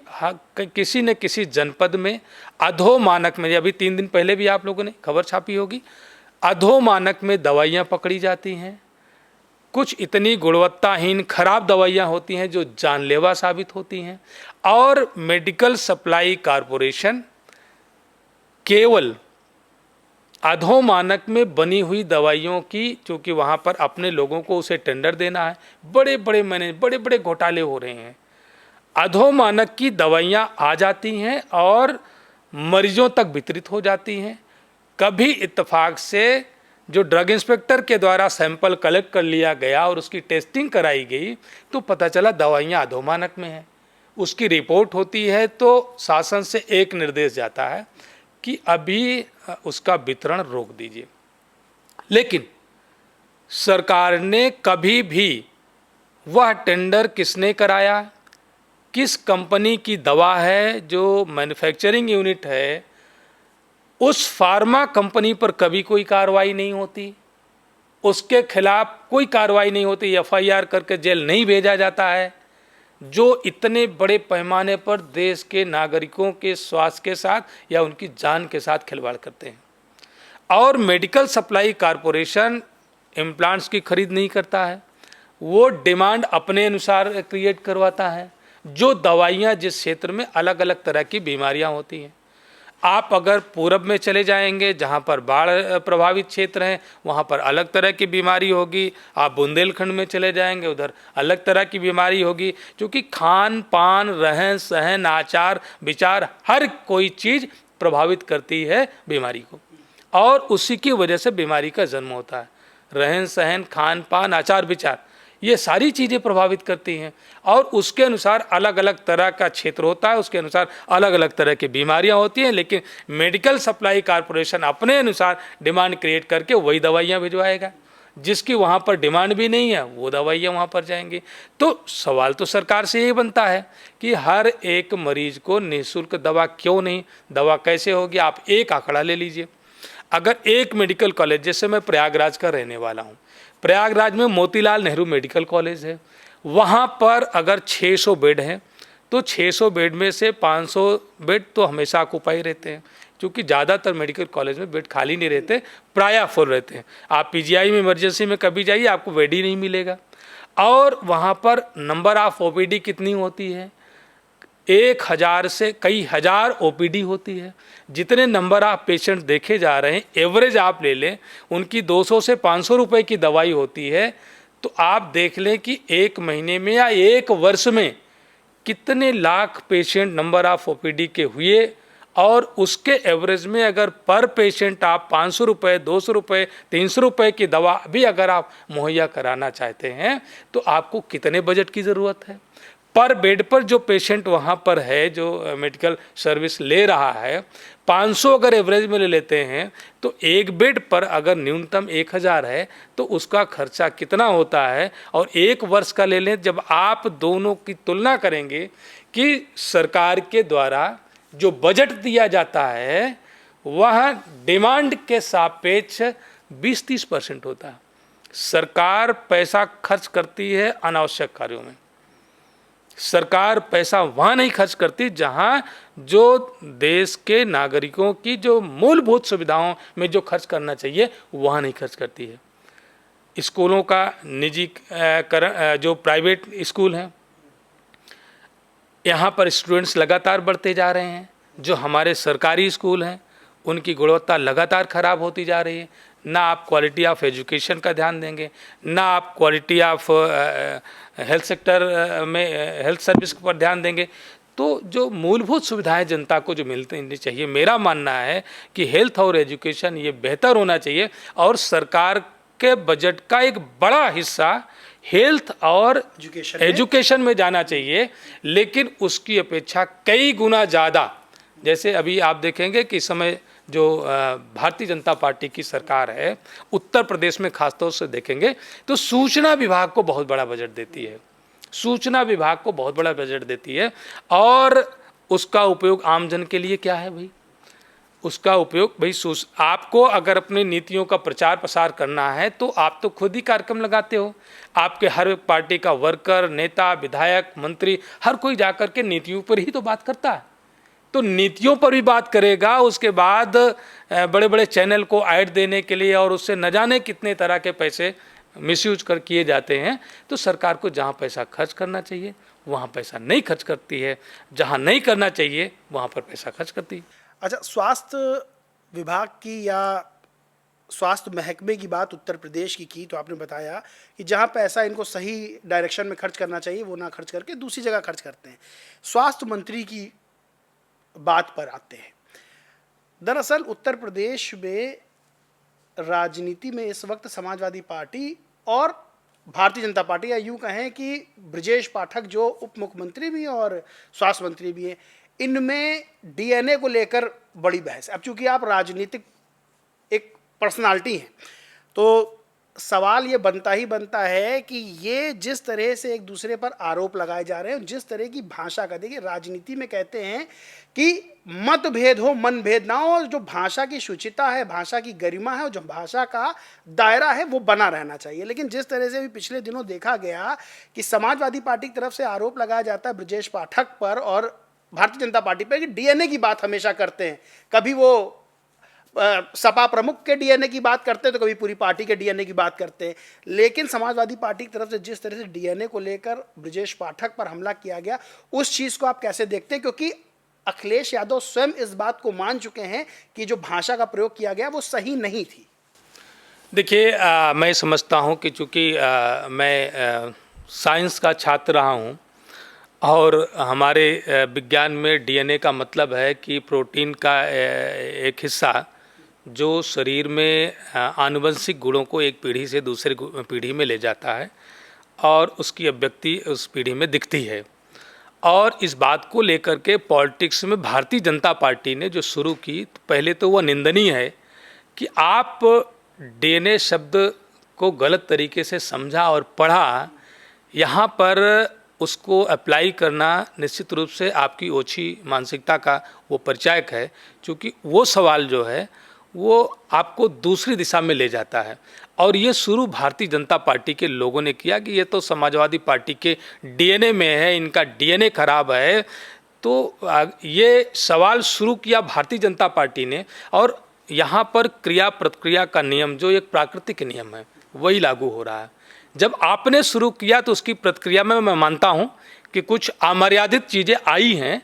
किसी न किसी जनपद में अधोमानक में, अभी 3 दिन पहले भी आप लोगों ने खबर छापी होगी, अधोमानक में दवाइयाँ पकड़ी जाती हैं। कुछ इतनी गुणवत्ताहीन खराब दवाइयाँ होती हैं जो जानलेवा साबित होती हैं। और मेडिकल सप्लाई कारपोरेशन केवल अधोमानक में बनी हुई दवाइयों की, क्योंकि वहाँ पर अपने लोगों को उसे टेंडर देना है, बड़े बड़े घोटाले हो रहे हैं। अधोमानक की दवाइयाँ आ जाती हैं और मरीजों तक वितरित हो जाती हैं। कभी इत्तेफाक से जो ड्रग इंस्पेक्टर के द्वारा सैंपल कलेक्ट कर लिया गया और उसकी टेस्टिंग कराई गई तो पता चला दवाइयाँ अधोमानक में हैं। उसकी रिपोर्ट होती है तो शासन से एक निर्देश जाता है कि अभी उसका वितरण रोक दीजिए। लेकिन सरकार ने कभी भी वह टेंडर किसने कराया, किस कंपनी की दवा है, जो मैन्युफैक्चरिंग यूनिट है, उस फार्मा कंपनी पर कभी कोई कार्रवाई नहीं होती, उसके खिलाफ कोई कार्रवाई नहीं होती, FIR करके जेल नहीं भेजा जाता है, जो इतने बड़े पैमाने पर देश के नागरिकों के स्वास्थ्य के साथ या उनकी जान के साथ खिलवाड़ करते हैं। और मेडिकल सप्लाई कारपोरेशन इम्प्लांट्स की खरीद नहीं करता है, वो डिमांड अपने अनुसार क्रिएट करवाता है। जो दवाइयाँ जिस क्षेत्र में अलग अलग तरह की बीमारियाँ होती हैं, आप अगर पूरब में चले जाएंगे जहाँ पर बाढ़ प्रभावित क्षेत्र हैं वहाँ पर अलग तरह की बीमारी होगी, आप बुंदेलखंड में चले जाएंगे उधर अलग तरह की बीमारी होगी, क्योंकि खान पान, रहन सहन, आचार विचार, हर कोई चीज़ प्रभावित करती है बीमारी को और उसी की वजह से बीमारी का जन्म होता है। रहन सहन, खान पान, आचार विचार, ये सारी चीज़ें प्रभावित करती हैं और उसके अनुसार अलग अलग तरह का क्षेत्र होता है, उसके अनुसार अलग अलग तरह की बीमारियां होती हैं। लेकिन मेडिकल सप्लाई कारपोरेशन अपने अनुसार डिमांड क्रिएट करके वही दवाइयां भिजवाएगा, जिसकी वहाँ पर डिमांड भी नहीं है वो दवाइयाँ वहाँ पर जाएंगी। तो सवाल तो सरकार से यही बनता है कि हर एक मरीज को निःशुल्क दवा क्यों नहीं, दवा कैसे होगी। आप एक आंकड़ा ले लीजिए, अगर एक मेडिकल कॉलेज, जैसे मैं प्रयागराज का रहने वाला हूँ, प्रयागराज में मोतीलाल नेहरू मेडिकल कॉलेज है, वहाँ पर अगर 600 बेड हैं तो 600 बेड में से 500 बेड तो हमेशा ऑक्युपाई रहते हैं, क्योंकि ज़्यादातर मेडिकल कॉलेज में बेड खाली नहीं रहते, प्रायः फुल रहते हैं। आप PGI में इमरजेंसी में कभी जाइए आपको बेड ही नहीं मिलेगा। और वहाँ पर नंबर ऑफ OPD कितनी होती है, 1000 से कई हज़ार OPD होती है। जितने नंबर ऑफ पेशेंट देखे जा रहे हैं, एवरेज आप ले लें, उनकी 200 से 500 रुपए की दवाई होती है, तो आप देख लें कि एक महीने में या एक वर्ष में कितने lakh patient number of OPD के हुए। और उसके एवरेज में अगर पर पेशेंट आप 500 रुपये, 200 रुपये, 300 रुपये की दवा भी अगर आप मुहैया कराना चाहते हैं तो आपको कितने बजट की ज़रूरत है। पर बेड पर जो पेशेंट वहाँ पर है, जो मेडिकल सर्विस ले रहा है, 500 अगर एवरेज में ले लेते हैं तो एक बेड पर अगर न्यूनतम 1000 है तो उसका खर्चा कितना होता है। और एक वर्ष का ले लें, जब आप दोनों की तुलना करेंगे कि सरकार के द्वारा जो बजट दिया जाता है वह डिमांड के सापेक्ष 20-30% होता है। सरकार पैसा खर्च करती है अनावश्यक कार्यों में, सरकार पैसा वहाँ नहीं खर्च करती जहाँ जो देश के नागरिकों की जो मूलभूत सुविधाओं में जो खर्च करना चाहिए वहाँ नहीं खर्च करती है। स्कूलों का निजीकरण, जो प्राइवेट स्कूल हैं, यहाँ पर स्टूडेंट्स लगातार बढ़ते जा रहे हैं। जो हमारे सरकारी स्कूल हैं उनकी गुणवत्ता लगातार ख़राब होती जा रही है। ना आप क्वालिटी ऑफ एजुकेशन का ध्यान देंगे, ना आप क्वालिटी ऑफ हेल्थ सेक्टर में हेल्थ सर्विस पर ध्यान देंगे। तो जो मूलभूत सुविधाएं जनता को जो मिलनी चाहिए, मेरा मानना है कि हेल्थ और एजुकेशन ये बेहतर होना चाहिए और सरकार के बजट का एक बड़ा हिस्सा हेल्थ और एजुकेशन में जाना चाहिए। लेकिन उसकी अपेक्षा कई गुना ज़्यादा, जैसे अभी आप देखेंगे कि इस समय जो भारतीय जनता पार्टी की सरकार है, उत्तर प्रदेश में खासतौर से देखेंगे तो सूचना विभाग को बहुत बड़ा बजट देती है, सूचना विभाग को बहुत बड़ा बजट देती है। और उसका उपयोग आमजन के लिए क्या है भाई? उसका उपयोग भाई आपको अगर अपनी नीतियों का प्रचार प्रसार करना है तो आप तो खुद ही कार्यक्रम लगाते हो। आपके हर पार्टी का वर्कर, नेता, विधायक, मंत्री, हर कोई जाकर के नीतियों पर ही तो बात करता है। तो नीतियों पर भी बात करेगा, उसके बाद बड़े बड़े चैनल को ऐड देने के लिए और उससे न जाने कितने तरह के पैसे मिसयूज कर किए जाते हैं। तो सरकार को जहाँ पैसा खर्च करना चाहिए वहाँ पैसा नहीं खर्च करती है, जहाँ नहीं करना चाहिए वहाँ पर पैसा खर्च करती है। अच्छा, स्वास्थ्य विभाग की या स्वास्थ्य महकमे की बात उत्तर प्रदेश की तो आपने बताया कि जहाँ पैसा इनको सही डायरेक्शन में खर्च करना चाहिए वो ना खर्च करके दूसरी जगह खर्च करते हैं। स्वास्थ्य मंत्री की बात पर आते हैं। दरअसल उत्तर प्रदेश में राजनीति में इस वक्त समाजवादी पार्टी और भारतीय जनता पार्टी, या यूँ कहें कि ब्रजेश पाठक जो उप मुख्यमंत्री भी और स्वास्थ्य मंत्री भी हैं, इनमें डीएनए को लेकर बड़ी बहस है। अब चूंकि आप राजनीतिक एक पर्सनालिटी हैं तो सवाल ये बनता ही बनता है कि ये जिस तरह से एक दूसरे पर आरोप लगाए जा रहे हैं, जिस तरह की भाषा का, देखिए राजनीति में कहते हैं कि मतभेद हो मनभेद ना हो, जो भाषा की शुचिता है, भाषा की गरिमा है और जो भाषा का दायरा है वो बना रहना चाहिए। लेकिन जिस तरह से भी पिछले दिनों देखा गया कि समाजवादी पार्टी की तरफ से आरोप लगाया जाता है ब्रजेश पाठक पर और भारतीय जनता पार्टी पर कि डीएनए की बात हमेशा करते हैं, कभी वो सपा प्रमुख के डीएनए की बात करते हैं तो कभी पूरी पार्टी के डीएनए की बात करते हैं। लेकिन समाजवादी पार्टी की तरफ से जिस तरह से डीएनए को लेकर ब्रजेश पाठक पर हमला किया गया, उस चीज़ को आप कैसे देखते हैं? क्योंकि अखिलेश यादव स्वयं इस बात को मान चुके हैं कि जो भाषा का प्रयोग किया गया वो सही नहीं थी। देखिए, मैं समझता हूं कि चूँकि मैं साइंस का छात्र रहा हूं और हमारे विज्ञान में डीएनए का मतलब है कि प्रोटीन का एक हिस्सा जो शरीर में आनुवंशिक गुणों को एक पीढ़ी से दूसरे पीढ़ी में ले जाता है और उसकी अभिव्यक्ति उस पीढ़ी में दिखती है। और इस बात को लेकर के पॉलिटिक्स में भारतीय जनता पार्टी ने जो शुरू की, तो पहले तो वह निंदनीय है कि आप डीएनए शब्द को गलत तरीके से समझा और पढ़ा, यहाँ पर उसको अप्लाई करना निश्चित रूप से आपकी ओछी मानसिकता का वो परिचायक है, क्योंकि वो सवाल जो है वो आपको दूसरी दिशा में ले जाता है। और ये शुरू भारतीय जनता पार्टी के लोगों ने किया कि ये तो समाजवादी पार्टी के डीएनए में है, इनका डीएनए खराब है। तो ये सवाल शुरू किया भारतीय जनता पार्टी ने और यहाँ पर क्रिया प्रतिक्रिया का नियम जो एक प्राकृतिक नियम है वही लागू हो रहा है। जब आपने शुरू किया तो उसकी प्रतिक्रिया में मैं मानता हूँ कि कुछ अमर्यादित चीज़ें आई हैं,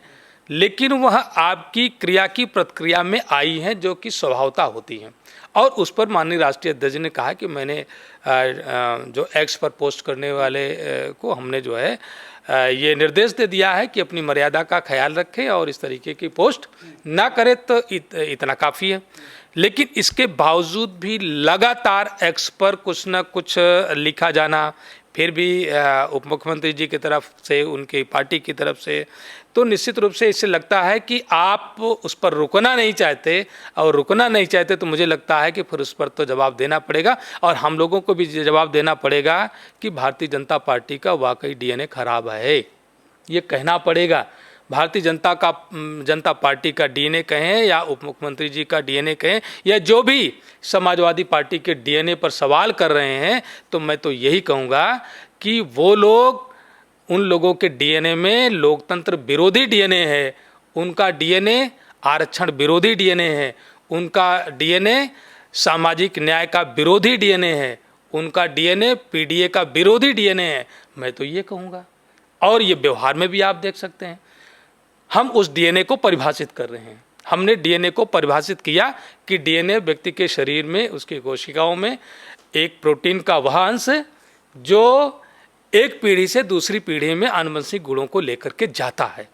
लेकिन वह आपकी क्रिया की प्रतिक्रिया में आई हैं जो कि स्वभावता होती हैं। और उस पर माननीय राष्ट्रीय अध्यक्ष ने कहा कि मैंने जो एक्स पर पोस्ट करने वाले को हमने जो है ये निर्देश दे दिया है कि अपनी मर्यादा का ख्याल रखें और इस तरीके की पोस्ट ना करें, तो इतना काफ़ी है। लेकिन इसके बावजूद भी लगातार एक्स पर कुछ न कुछ लिखा जाना, फिर भी उप मुख्यमंत्री जी की तरफ से, उनकी पार्टी की तरफ से, तो निश्चित रूप से इससे लगता है कि आप उस पर रुकना नहीं चाहते, और रुकना नहीं चाहते तो मुझे लगता है कि फिर उस पर तो जवाब देना पड़ेगा और हम लोगों को भी जवाब देना पड़ेगा कि भारतीय जनता पार्टी का वाकई डीएनए खराब है। ये कहना पड़ेगा। भारतीय जनता पार्टी का डीएनए कहें या उप मुख्यमंत्री जी का डीएनए कहें या जो भी समाजवादी पार्टी के डीएनए पर सवाल कर रहे हैं, तो मैं तो यही कहूँगा कि वो लोग, उन लोगों के डीएनए में लोकतंत्र विरोधी डीएनए है, उनका डीएनए आरक्षण विरोधी डीएनए है, उनका डीएनए सामाजिक न्याय का विरोधी डीएनए है, उनका डीएनए पीडीए का विरोधी डीएनए है। मैं तो ये कहूँगा। और ये व्यवहार में भी आप देख सकते हैं, हम उस डीएनए को परिभाषित कर रहे हैं। हमने डीएनए को परिभाषित किया कि डीएनए व्यक्ति के शरीर में, उसकी कोशिकाओं में एक प्रोटीन का वह अंश है जो एक पीढ़ी से दूसरी पीढ़ी में आनुवंशिक गुणों को लेकर के जाता है।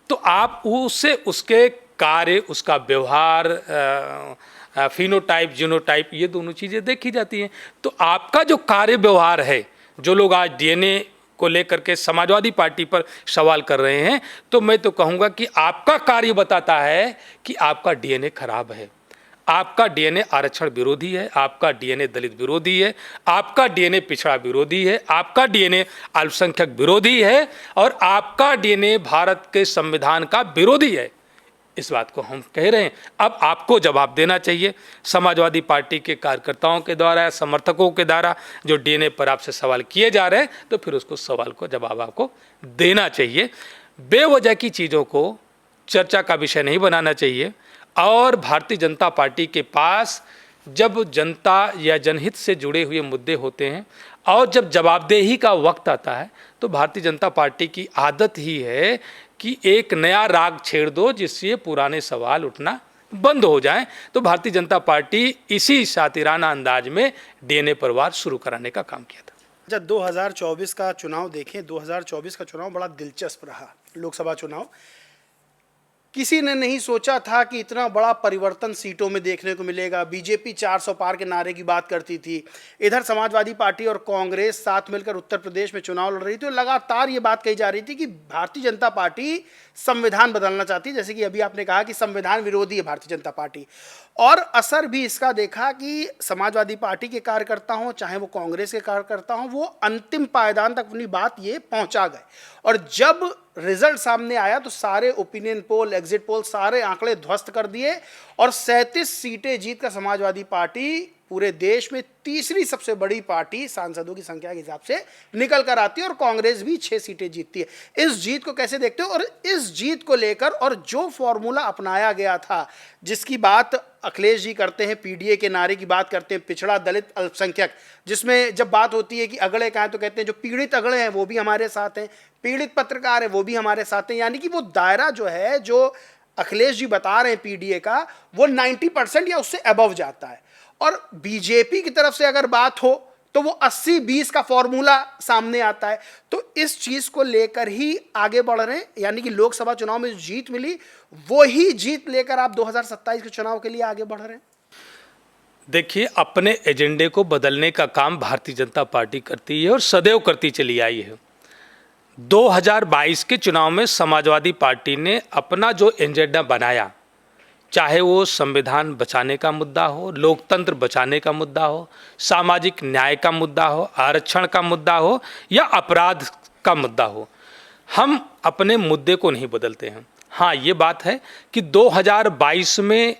तो आप उससे उसके कार्य, उसका व्यवहार, फिनोटाइप, जीनोटाइप, ये दोनों चीज़ें देखी जाती हैं। तो आपका जो कार्य व्यवहार है, जो लोग आज डीएनए को लेकर के समाजवादी पार्टी पर सवाल कर रहे हैं, तो मैं तो कहूँगा कि आपका कार्य बताता है कि आपका डीएनए खराब है। आपका डीएनए आरक्षण विरोधी है, आपका डीएनए दलित विरोधी है, आपका डीएनए पिछड़ा विरोधी है, आपका डीएनए अल्पसंख्यक विरोधी है और आपका डीएनए भारत के संविधान का विरोधी है। इस बात को हम कह रहे हैं। अब आपको जवाब देना चाहिए। समाजवादी पार्टी के कार्यकर्ताओं के द्वारा, समर्थकों के द्वारा जो डीएनए पर आपसे सवाल किए जा रहे हैं, तो फिर उसको सवाल को जवाब आपको देना चाहिए। बेवजह की चीज़ों को चर्चा का विषय नहीं बनाना चाहिए। और भारतीय जनता पार्टी के पास जब जनता या जनहित से जुड़े हुए मुद्दे होते हैं और जब जवाबदेही का वक्त आता है, तो भारतीय जनता पार्टी की आदत ही है कि एक नया राग छेड़ दो जिससे पुराने सवाल उठना बंद हो जाएं। तो भारतीय जनता पार्टी इसी शातिराना अंदाज में डीएनए पर वार शुरू कराने का काम किया था। जब 2024 का चुनाव देखें, 2024 का चुनाव बड़ा दिलचस्प रहा। लोकसभा चुनाव, किसी ने नहीं सोचा था कि इतना बड़ा परिवर्तन सीटों में देखने को मिलेगा। बीजेपी 400 पार के नारे की बात करती थी, इधर समाजवादी पार्टी और कांग्रेस साथ मिलकर उत्तर प्रदेश में चुनाव लड़ रही थी और लगातार ये बात कही जा रही थी कि भारतीय जनता पार्टी संविधान बदलना चाहती है। जैसे कि अभी आपने कहा कि संविधान विरोधी है भारतीय जनता पार्टी, और असर भी इसका देखा कि समाजवादी पार्टी के कार्यकर्ता हों चाहे वो कांग्रेस के कार्यकर्ता हों, वो अंतिम पायदान तक अपनी बात ये पहुंचा गए। और जब रिजल्ट सामने आया तो सारे ओपिनियन पोल, एग्जिट पोल, सारे आंकड़े ध्वस्त कर दिए और 37 सीटें जीतकर समाजवादी पार्टी पूरे देश में तीसरी सबसे बड़ी पार्टी सांसदों की संख्या के हिसाब से निकल कर आती है और कांग्रेस भी 6 सीटें जीतती है। इस जीत को कैसे देखते हो? और इस जीत को लेकर और जो फॉर्मूला अपनाया गया था, जिसकी बात अखिलेश जी करते हैं, पीडीए के नारे की बात करते हैं, पिछड़ा, दलित, अल्पसंख्यक, जिसमें जब बात होती है कि अगड़े कहाँ, तो कहते हैं जो पीड़ित अगड़े हैं वो भी हमारे साथ हैं, पीड़ित पत्रकार हैं वो भी हमारे साथ हैं। यानी कि वो दायरा जो है, जो अखिलेश जी बता रहे हैं पीडीए का, वो 90% या उससे अबव जाता है। और बीजेपी की तरफ से अगर बात हो तो वो 80-20 का फॉर्मूला सामने आता है। तो इस चीज को लेकर ही आगे बढ़ रहे हैं। यानी कि लोकसभा चुनाव में जो जीत मिली, वो ही जीत लेकर आप 2027 के चुनाव के लिए आगे बढ़ रहे हैं। देखिए, अपने एजेंडे को बदलने का काम भारतीय जनता पार्टी करती है और सदैव करती चली आई है। 2022 के चुनाव में समाजवादी पार्टी ने अपना जो एजेंडा बनाया, चाहे वो संविधान बचाने का मुद्दा हो, लोकतंत्र बचाने का मुद्दा हो, सामाजिक न्याय का मुद्दा हो, आरक्षण का मुद्दा हो या अपराध का मुद्दा हो, हम अपने मुद्दे को नहीं बदलते हैं। हाँ, ये बात है कि 2022 में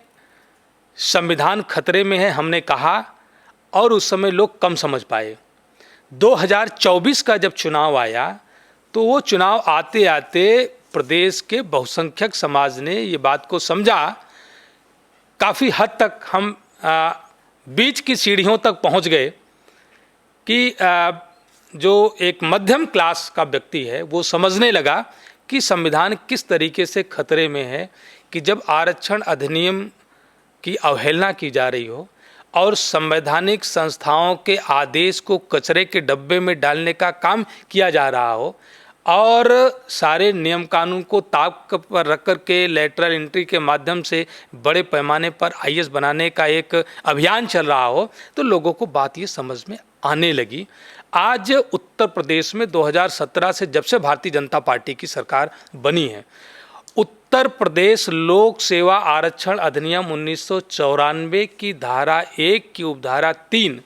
संविधान खतरे में है, हमने कहा, और उस समय लोग कम समझ पाए। 2024 का जब चुनाव आया तो वो चुनाव आते आते प्रदेश के बहुसंख्यक समाज ने ये बात को समझा। काफ़ी हद तक हम बीच की सीढ़ियों तक पहुंच गए कि जो एक मध्यम क्लास का व्यक्ति है वो समझने लगा कि संविधान किस तरीके से खतरे में है कि जब आरक्षण अधिनियम की अवहेलना की जा रही हो और संवैधानिक संस्थाओं के आदेश को कचरे के डब्बे में डालने का काम किया जा रहा हो और सारे नियम कानून को ताक पर रख कर के लेटरल एंट्री के माध्यम से बड़े पैमाने पर आईएएस बनाने का एक अभियान चल रहा हो, तो लोगों को बात ये समझ में आने लगी। आज उत्तर प्रदेश में 2017 से जब से भारतीय जनता पार्टी की सरकार बनी है, उत्तर प्रदेश लोक सेवा आरक्षण अधिनियम 1994 की धारा 1 की उपधारा 3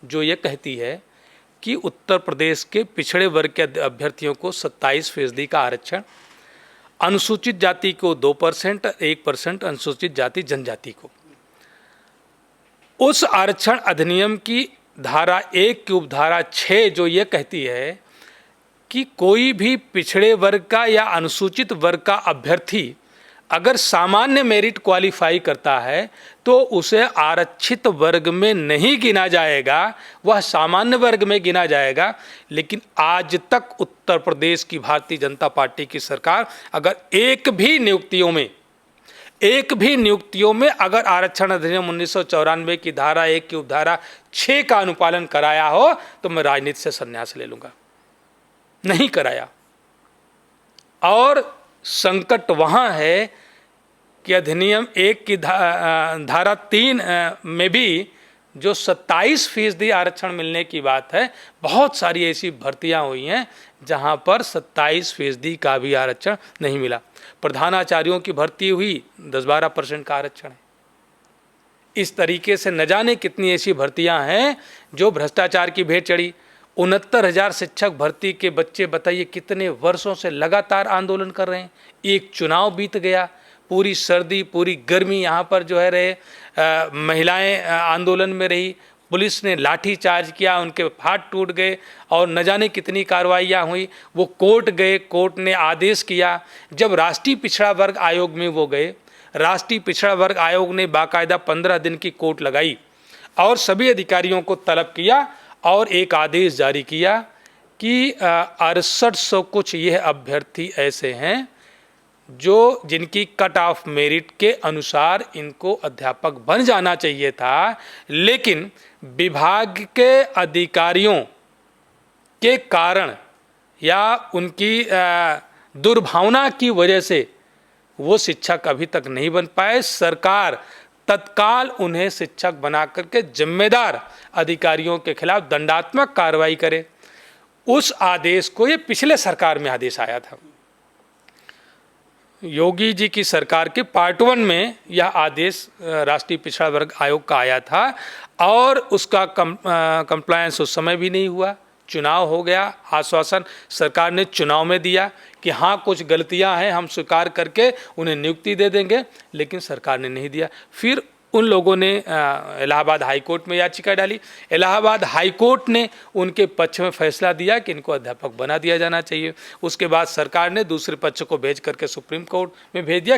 जो ये कहती है कि उत्तर प्रदेश के पिछड़े वर्ग के अभ्यर्थियों को 27% का आरक्षण, अनुसूचित जाति को 2%, 1% अनुसूचित जाति जनजाति को। उस आरक्षण अधिनियम की धारा 1 की उपधारा 6 जो ये कहती है कि कोई भी पिछड़े वर्ग का या अनुसूचित वर्ग का अभ्यर्थी अगर सामान्य मेरिट क्वालिफाई करता है तो उसे आरक्षित वर्ग में नहीं गिना जाएगा, वह सामान्य वर्ग में गिना जाएगा। लेकिन आज तक उत्तर प्रदेश की भारतीय जनता पार्टी की सरकार अगर एक भी नियुक्तियों में अगर आरक्षण अधिनियम 1994 की धारा 1 की उपधारा 6 का अनुपालन कराया हो तो मैं राजनीति से संन्यास ले लूँगा। नहीं कराया। और संकट वहाँ है कि अधिनियम 1 की धारा 3 में भी जो 27% आरक्षण मिलने की बात है, बहुत सारी ऐसी भर्तियां हुई हैं जहां पर 27% का भी आरक्षण नहीं मिला। प्रधानाचार्यों की भर्ती हुई, 10-12% का आरक्षण है। इस तरीके से न जाने कितनी ऐसी भर्तियां हैं जो भ्रष्टाचार की भेंट चढ़ी। 69,000 शिक्षक भर्ती के बच्चे, बताइए कितने वर्षों से लगातार आंदोलन कर रहे हैं। एक चुनाव बीत गया, पूरी सर्दी पूरी गर्मी यहाँ पर जो है रहे, महिलाएं आंदोलन में रही, पुलिस ने लाठी चार्ज किया, उनके हाथ टूट गए और न जाने कितनी कार्रवाइयाँ हुई। वो कोर्ट गए, कोर्ट ने आदेश किया। जब राष्ट्रीय पिछड़ा वर्ग आयोग में वो गए, राष्ट्रीय पिछड़ा वर्ग आयोग ने बाकायदा 15 दिन की कोर्ट लगाई और सभी अधिकारियों को तलब किया और एक आदेश जारी किया कि 6800 कुछ यह अभ्यर्थी ऐसे हैं जो जिनकी कट ऑफ मेरिट के अनुसार इनको अध्यापक बन जाना चाहिए था, लेकिन विभाग के अधिकारियों के कारण या उनकी दुर्भावना की वजह से वो शिक्षक अभी तक नहीं बन पाए। सरकार तत्काल उन्हें शिक्षक बना करके जिम्मेदार अधिकारियों के खिलाफ दंडात्मक कार्रवाई करे। उस आदेश को, ये पिछले सरकार में आदेश आया था, योगी जी की सरकार के पार्ट 1 में यह आदेश राष्ट्रीय पिछड़ा वर्ग आयोग का आया था और उसका कंप्लायंस उस समय भी नहीं हुआ। चुनाव हो गया, आश्वासन सरकार ने चुनाव में दिया कि हाँ कुछ गलतियां हैं, हम स्वीकार करके उन्हें नियुक्ति दे देंगे, लेकिन सरकार ने नहीं दिया। फिर उन लोगों ने इलाहाबाद हाई कोर्ट में याचिका डाली। इलाहाबाद हाई कोर्ट ने उनके पक्ष में फैसला दिया कि इनको अध्यापक बना दिया जाना चाहिए। उसके बाद सरकार ने दूसरे पक्ष को भेज करके सुप्रीम कोर्ट में भेज दिया।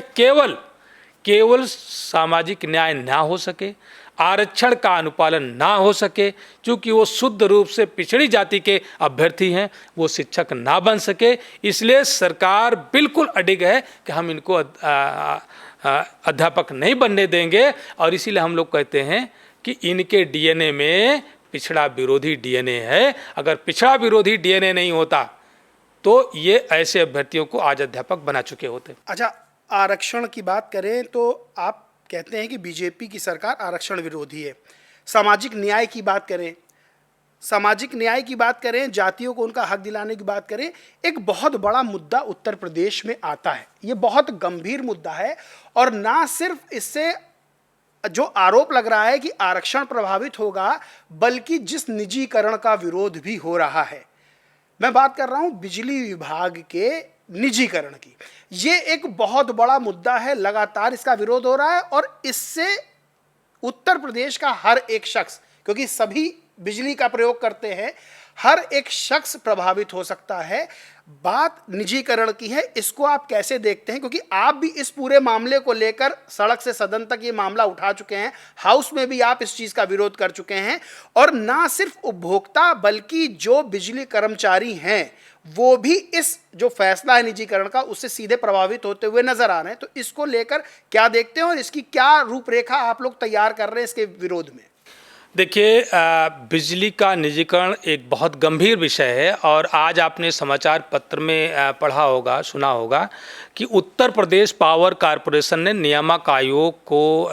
केवल सामाजिक न्याय ना हो सके, आरक्षण का अनुपालन ना हो सके, क्योंकि वो शुद्ध रूप से पिछड़ी जाति के अभ्यर्थी हैं, वो शिक्षक ना बन सके, इसलिए सरकार बिल्कुल अडिग है कि हम इनको अध्यापक नहीं बनने देंगे। और इसीलिए हम लोग कहते हैं कि इनके डीएनए में पिछड़ा विरोधी डीएनए है। अगर पिछड़ा विरोधी डीएनए नहीं होता तो ये ऐसे अभ्यर्थियों को आज अध्यापक बना चुके होते। अच्छा, आरक्षण की बात करें तो आप कहते हैं कि बीजेपी की सरकार आरक्षण विरोधी है। सामाजिक न्याय की बात करें, जातियों को उनका हक दिलाने की बात करें, एक बहुत बड़ा मुद्दा उत्तर प्रदेश में आता है। ये बहुत गंभीर मुद्दा है और ना सिर्फ इससे जो आरोप लग रहा है कि आरक्षण प्रभावित होगा, बल्कि जिस निजीकरण का विरोध भी हो रहा है। मैं बात कर रहा हूं बिजली विभाग के निजीकरण की। ये एक बहुत बड़ा मुद्दा है, लगातार इसका विरोध हो रहा है और इससे उत्तर प्रदेश का हर एक शख्स, क्योंकि सभी बिजली का प्रयोग करते हैं, हर एक शख्स प्रभावित हो सकता है। बात निजीकरण की है, इसको आप कैसे देखते हैं? क्योंकि आप भी इस पूरे मामले को लेकर सड़क से सदन तक ये मामला उठा चुके हैं, हाउस में भी आप इस चीज़ का विरोध कर चुके हैं और ना सिर्फ उपभोक्ता बल्कि जो बिजली कर्मचारी हैं वो भी इस जो फैसला है निजीकरण का उससे सीधे प्रभावित होते हुए नजर आ रहे हैं। तो इसको लेकर क्या देखते हैं और इसकी क्या रूपरेखा आप लोग तैयार कर रहे हैं इसके विरोध में? देखिए, बिजली का निजीकरण एक बहुत गंभीर विषय है और आज आपने समाचार पत्र में पढ़ा होगा, सुना होगा कि उत्तर प्रदेश पावर कॉरपोरेशन ने नियामक आयोग को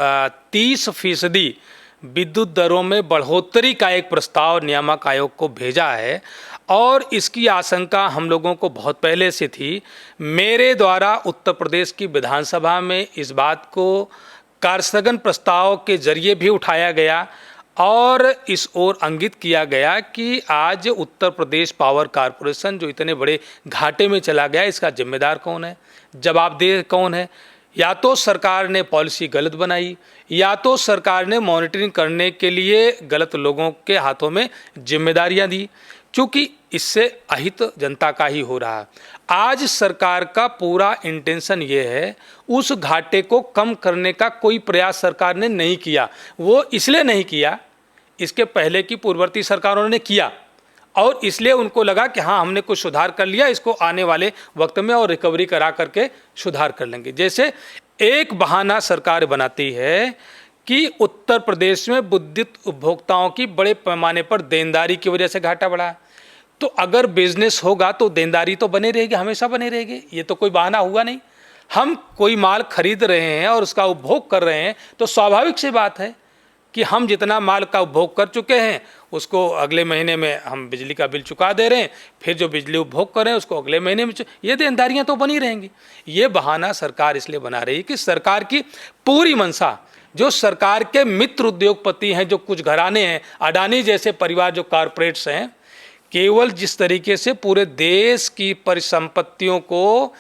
30% विद्युत दरों में बढ़ोतरी का एक प्रस्ताव नियामक आयोग को भेजा है और इसकी आशंका हम लोगों को बहुत पहले से थी। मेरे द्वारा उत्तर प्रदेश की विधानसभा में इस बात को कार्यस्थगन प्रस्ताव के जरिए भी उठाया गया और इस ओर इंगित किया गया कि आज उत्तर प्रदेश पावर कॉरपोरेशन जो इतने बड़े घाटे में चला गया, इसका जिम्मेदार कौन है, जवाबदेह कौन है? या तो सरकार ने पॉलिसी गलत बनाई या तो सरकार ने मॉनिटरिंग करने के लिए गलत लोगों के हाथों में जिम्मेदारियां दी, क्योंकि इससे अहित जनता का ही हो रहा है। आज सरकार का पूरा इंटेंशन ये है, उस घाटे को कम करने का कोई प्रयास सरकार ने नहीं किया। वो इसलिए नहीं किया, इसके पहले की पूर्ववर्ती सरकारों ने किया और इसलिए उनको लगा कि हाँ हमने कुछ सुधार कर लिया, इसको आने वाले वक्त में और रिकवरी करा करके सुधार कर लेंगे। जैसे एक बहाना सरकार बनाती है कि उत्तर प्रदेश में विद्युत उपभोक्ताओं की बड़े पैमाने पर देनदारी की वजह से घाटा बढ़ा है। तो अगर बिजनेस होगा तो देनदारी तो बने रहेगी, हमेशा बने रहेगी, ये तो कोई बहाना हुआ नहीं। हम कोई माल खरीद रहे हैं और उसका उपभोग कर रहे हैं तो स्वाभाविक सी बात है कि हम जितना माल का उपभोग कर चुके हैं उसको अगले महीने में हम बिजली का बिल चुका दे रहे हैं, फिर जो बिजली उपभोग कर रहे हैं उसको अगले महीने में ये देनदारियां तो बनी रहेंगी। ये बहाना सरकार इसलिए बना रही है कि सरकार की पूरी मंशा, जो सरकार के मित्र उद्योगपति हैं, जो कुछ घराने हैं, अडानी जैसे परिवार, जो कॉरपोरेट्स हैं, केवल जिस तरीके से पूरे देश की परिसंपत्तियों को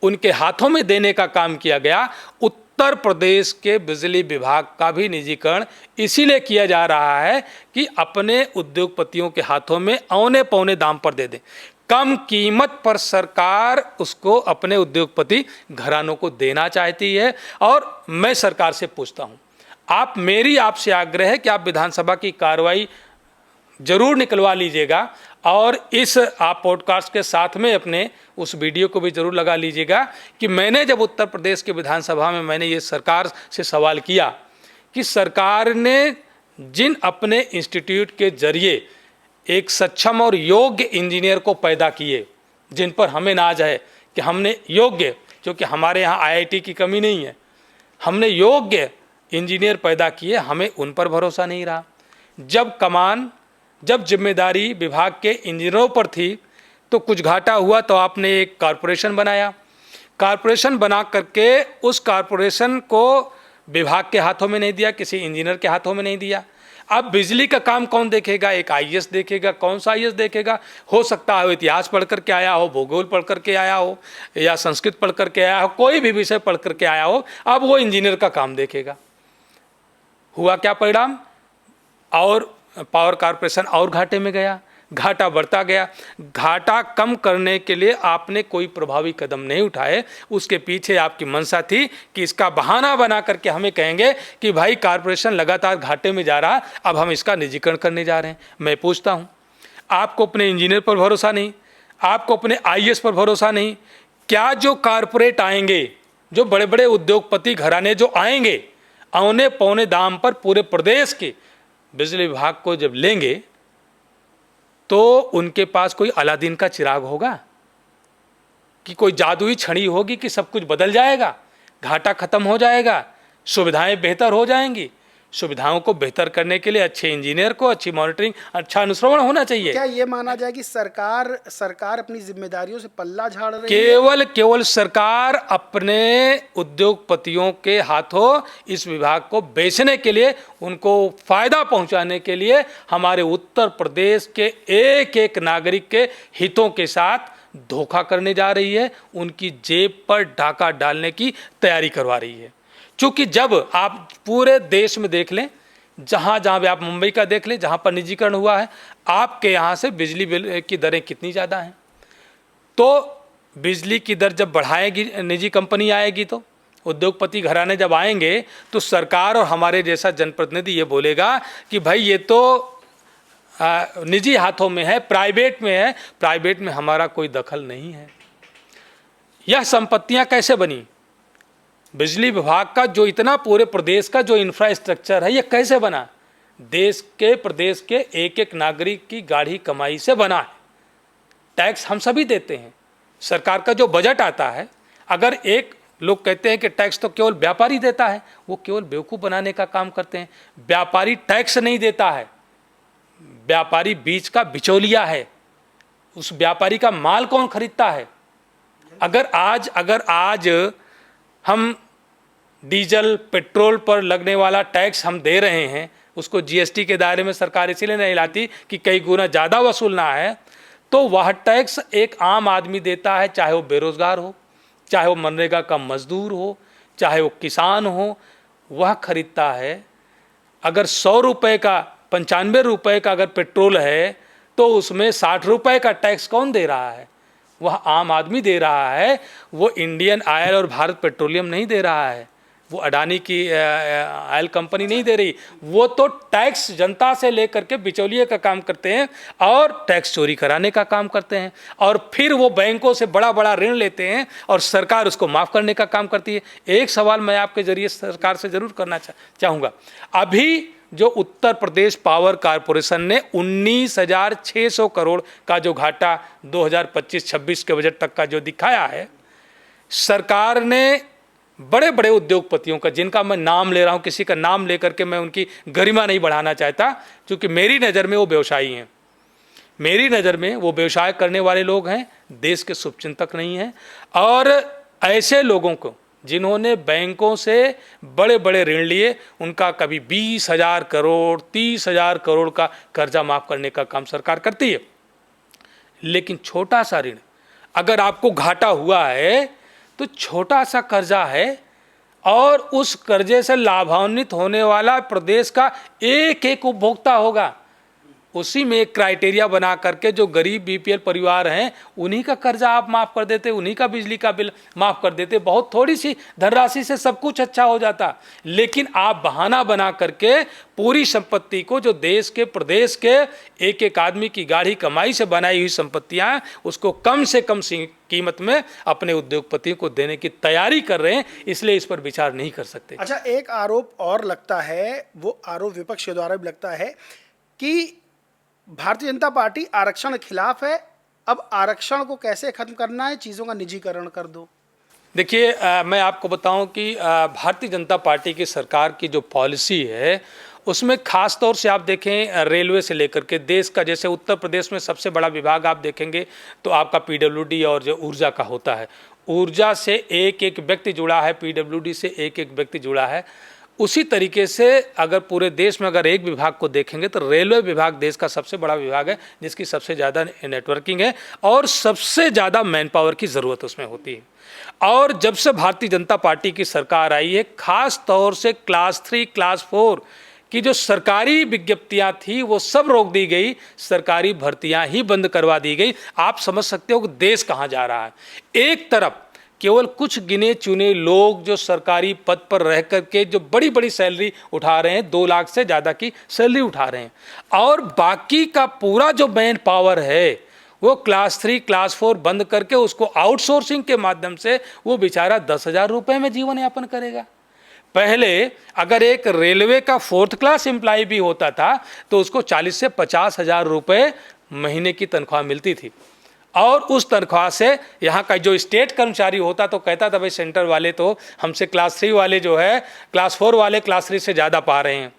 उनके हाथों में देने का काम किया गया, उत्तर प्रदेश के बिजली विभाग का भी निजीकरण इसीलिए किया जा रहा है कि अपने उद्योगपतियों के हाथों में औने पौने दाम पर दे दें। कम कीमत पर सरकार उसको अपने उद्योगपति घरानों को देना चाहती है। और मैं सरकार से पूछता हूं, मेरी आपसे आग्रह है कि आप विधानसभा की कार्रवाई जरूर निकलवा लीजिएगा और इस आप पॉडकास्ट के साथ में अपने उस वीडियो को भी जरूर लगा लीजिएगा कि मैंने जब उत्तर प्रदेश के विधानसभा में मैंने ये सरकार से सवाल किया कि सरकार ने जिन अपने इंस्टीट्यूट के जरिए एक सक्षम और योग्य इंजीनियर को पैदा किए, जिन पर हमें नाज है कि हमने योग्य, क्योंकि हमारे यहाँ आईआईटी की कमी नहीं है, हमने योग्य इंजीनियर पैदा किए, हमें उन पर भरोसा नहीं रहा। जब जिम्मेदारी विभाग के इंजीनियरों पर थी तो कुछ घाटा हुआ तो आपने एक कॉरपोरेशन बनाया। कॉरपोरेशन बना करके उस कॉरपोरेशन को विभाग के हाथों में नहीं दिया, किसी इंजीनियर के हाथों में नहीं दिया। अब बिजली का काम कौन देखेगा? एक आईएएस देखेगा। कौन सा आईएएस देखेगा? हो सकता है वो इतिहास पढ़ करके आया हो, भूगोल पढ़ करके आया हो, या संस्कृत पढ़ करके आया हो, कोई भी विषय पढ़ करके आया हो। अब वो इंजीनियर का काम देखेगा। हुआ क्या परिणाम? और पावर कॉरपोरेशन और घाटे में गया, घाटा बढ़ता गया। घाटा कम करने के लिए आपने कोई प्रभावी कदम नहीं उठाए। उसके पीछे आपकी मंशा थी कि इसका बहाना बना करके हमें कहेंगे कि भाई कॉरपोरेशन लगातार घाटे में जा रहा, अब हम इसका निजीकरण करने जा रहे हैं। मैं पूछता हूं, आपको अपने इंजीनियर पर भरोसा नहीं, आपको अपने आईएएस पर भरोसा नहीं, क्या जो कॉरपोरेट आएंगे, जो बड़े बड़े उद्योगपति घराने जो आएंगे, औने पौने दाम पर पूरे प्रदेश के बिजली विभाग को जब लेंगे तो उनके पास कोई अलादीन का चिराग होगा कि कोई जादुई छड़ी होगी कि सब कुछ बदल जाएगा, घाटा खत्म हो जाएगा, सुविधाएं बेहतर हो जाएंगी? सुविधाओं को बेहतर करने के लिए अच्छे इंजीनियर को, अच्छी मॉनिटरिंग, अच्छा अनुश्रवण होना चाहिए। क्या ये माना जाए कि सरकार अपनी जिम्मेदारियों से पल्ला झाड़ रही है? केवल सरकार अपने उद्योगपतियों के हाथों इस विभाग को बेचने के लिए, उनको फायदा पहुंचाने के लिए हमारे उत्तर प्रदेश के एक एक नागरिक के हितों के साथ धोखा करने जा रही है, उनकी जेब पर डाका डालने की तैयारी करवा रही है। क्योंकि जब आप पूरे देश में देख लें, जहाँ जहाँ भी आप मुंबई का देख लें, जहाँ पर निजीकरण हुआ है, आपके यहाँ से बिजली बिल की दरें कितनी ज़्यादा हैं। तो बिजली की दर जब बढ़ाएगी निजी कंपनी आएगी, तो उद्योगपति घराने जब आएंगे तो सरकार और हमारे जैसा जनप्रतिनिधि ये बोलेगा कि भाई ये तो निजी हाथों में है, प्राइवेट में है, प्राइवेट में हमारा कोई दखल नहीं है। यह संपत्तियाँ कैसे बनी? बिजली विभाग का जो इतना पूरे प्रदेश का जो इंफ्रास्ट्रक्चर है, ये कैसे बना? प्रदेश के एक एक नागरिक की गाढ़ी कमाई से बना है। टैक्स हम सभी देते हैं। सरकार का जो बजट आता है, अगर एक लोग कहते हैं कि टैक्स तो केवल व्यापारी देता है, वो केवल बेवकूफ़ बनाने का काम करते हैं। व्यापारी टैक्स नहीं देता है, व्यापारी बीच का बिचौलिया है। उस व्यापारी का माल कौन खरीदता है? अगर आज हम डीजल पेट्रोल पर लगने वाला टैक्स हम दे रहे हैं, उसको जीएसटी के दायरे में सरकार इसीलिए नहीं लाती कि कई गुना ज़्यादा वसूलना है, तो वह टैक्स एक आम आदमी देता है, चाहे वो बेरोजगार हो, चाहे वो मनरेगा का मजदूर हो, चाहे वो किसान हो, वह खरीदता है। अगर 100 रुपये का 95 रुपये का अगर पेट्रोल है तो उसमें 60 रुपये का टैक्स कौन दे रहा है? वह आम आदमी दे रहा है। वो इंडियन ऑयल और भारत पेट्रोलियम नहीं दे रहा है, वो अडानी की ऑयल कंपनी नहीं दे रही। वो तो टैक्स जनता से लेकर के बिचौलिए का काम करते हैं और टैक्स चोरी कराने का काम करते हैं, और फिर वो बैंकों से बड़ा बड़ा ऋण लेते हैं और सरकार उसको माफ़ करने का काम करती है। एक सवाल मैं आपके जरिए सरकार से ज़रूर करना चाहूँगा। अभी जो उत्तर प्रदेश पावर कॉरपोरेशन ने 19,600 करोड़ का जो घाटा 2025-26 के बजट तक का जो दिखाया है, सरकार ने बड़े बड़े उद्योगपतियों का, जिनका मैं नाम ले रहा हूँ, किसी का नाम लेकर के मैं उनकी गरिमा नहीं बढ़ाना चाहता, क्योंकि मेरी नज़र में वो व्यवसायी हैं, मेरी नज़र में वो व्यवसाय करने वाले लोग हैं, देश के शुभचिंतक नहीं हैं। और ऐसे लोगों को जिन्होंने बैंकों से बड़े बड़े ऋण लिए, उनका कभी 20,000 करोड़ 30,000 करोड़ का कर्जा माफ़ करने का काम सरकार करती है। लेकिन छोटा सा ऋण, अगर आपको घाटा हुआ है तो छोटा सा कर्जा है, और उस कर्जे से लाभान्वित होने वाला प्रदेश का एक एक उपभोक्ता होगा। उसी में एक क्राइटेरिया बना करके जो गरीब बीपीएल परिवार हैं उन्हीं का कर्जा आप माफ़ कर देते, उन्हीं का बिजली का बिल माफ़ कर देते, बहुत थोड़ी सी धनराशि से सब कुछ अच्छा हो जाता। लेकिन आप बहाना बना करके पूरी संपत्ति को, जो देश के प्रदेश के एक एक आदमी की गाढ़ी कमाई से बनाई हुई संपत्तियां, उसको कम से कम कीमत में अपने उद्योगपतियों को देने की तैयारी कर रहे हैं, इसलिए इस पर विचार नहीं कर सकते। अच्छा, एक आरोप और लगता है, वो आरोप विपक्ष के द्वारा भी लगता है कि भारतीय जनता पार्टी आरक्षण के खिलाफ है। अब आरक्षण को कैसे खत्म करना है, चीज़ों का निजीकरण कर दो। देखिए, मैं आपको बताऊं कि भारतीय जनता पार्टी की सरकार की जो पॉलिसी है उसमें खास तौर से आप देखें, रेलवे से लेकर के देश का, जैसे उत्तर प्रदेश में सबसे बड़ा विभाग आप देखेंगे तो आपका पीडब्ल्यूडी और जो ऊर्जा का होता है, ऊर्जा से एक एक व्यक्ति जुड़ा है, पीडब्ल्यूडी से एक एक व्यक्ति जुड़ा है। उसी तरीके से अगर पूरे देश में अगर एक विभाग को देखेंगे तो रेलवे विभाग देश का सबसे बड़ा विभाग है, जिसकी सबसे ज़्यादा नेटवर्किंग है और सबसे ज़्यादा मैन पावर की ज़रूरत उसमें होती है। और जब से भारतीय जनता पार्टी की सरकार आई है, खास तौर से क्लास 3 क्लास 4 की जो सरकारी विज्ञप्तियां थी वो सब रोक दी गई, सरकारी भर्तियां ही बंद करवा दी गई। आप समझ सकते हो कि देश कहाँ जा रहा है। एक तरफ केवल कुछ गिने चुने लोग जो सरकारी पद पर रह करके जो बड़ी बड़ी सैलरी उठा रहे हैं, 2 लाख से ज़्यादा की सैलरी उठा रहे हैं, और बाकी का पूरा जो मैन पावर है वो क्लास 3 क्लास 4 बंद करके उसको आउटसोर्सिंग के माध्यम से वो बेचारा 10,000 रुपये में जीवन यापन करेगा। पहले अगर एक रेलवे का 4th क्लास एम्प्लॉय भी होता था तो उसको 40 से 50,000 रुपये महीने की तनख्वाह मिलती थी, और उस तनख्वाह से यहाँ का जो स्टेट कर्मचारी होता तो कहता था भाई सेंटर वाले तो हमसे क्लास 3 वाले जो है क्लास 4 वाले क्लास 3 से ज़्यादा पा रहे हैं,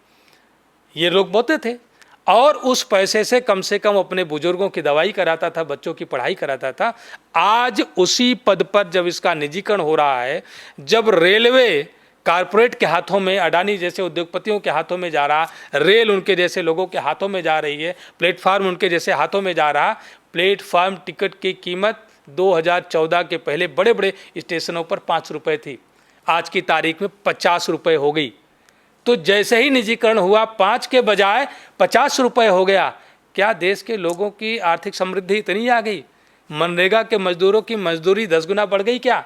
ये लोग बोलते थे। और उस पैसे से कम अपने बुजुर्गों की दवाई कराता था, बच्चों की पढ़ाई कराता था। आज उसी पद पर जब इसका निजीकरण हो रहा है, जब रेलवे कारपोरेट के हाथों में, अडानी जैसे उद्योगपतियों के हाथों में जा रहा, रेल उनके जैसे लोगों के हाथों में जा रही है, प्लेटफार्म उनके जैसे हाथों में जा रहा, प्लेटफार्म टिकट की कीमत 2014 के पहले बड़े बड़े स्टेशनों पर 5 रुपये थी, आज की तारीख में 50 रुपये हो गई। तो जैसे ही निजीकरण हुआ 5 के बजाय 50 रुपये हो गया। क्या देश के लोगों की आर्थिक समृद्धि इतनी आ गई? मनरेगा के मजदूरों की मजदूरी 10 गुना बढ़ गई क्या?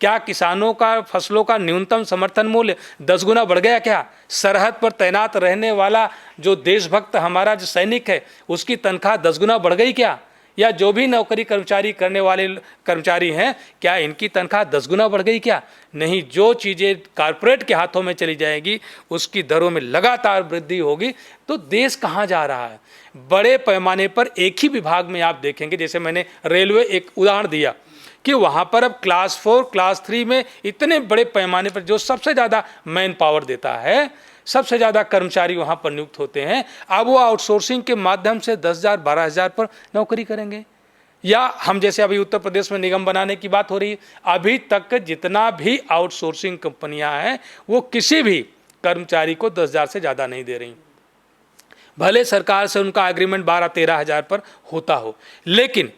क्या किसानों का फसलों का न्यूनतम समर्थन मूल्य 10 गुना बढ़ गया क्या? सरहद पर तैनात रहने वाला जो देशभक्त हमारा जो सैनिक है उसकी तनख्वाह 10 गुना बढ़ गई क्या? या जो भी नौकरी कर्मचारी करने वाले कर्मचारी हैं, क्या इनकी तनख्वाह 10 गुना बढ़ गई क्या? नहीं। जो चीज़ें कारपोरेट के हाथों में चली जाएगी उसकी दरों में लगातार वृद्धि होगी। तो देश कहाँ जा रहा है? बड़े पैमाने पर एक ही विभाग में आप देखेंगे, जैसे मैंने रेलवे एक उदाहरण दिया कि वहाँ पर अब क्लास 4 क्लास 3 में इतने बड़े पैमाने पर जो सबसे ज़्यादा मैन पावर देता है, सबसे ज़्यादा कर्मचारी वहाँ पर नियुक्त होते हैं, अब वो आउटसोर्सिंग के माध्यम से 10,000 12,000 पर नौकरी करेंगे। या हम जैसे अभी उत्तर प्रदेश में निगम बनाने की बात हो रही है, अभी तक जितना भी आउटसोर्सिंग कंपनियां हैं वो किसी भी कर्मचारी को 10,000 से ज़्यादा नहीं दे रही। भले सरकार से उनका एग्रीमेंट 12-13 हज़ार पर होता हो, लेकिन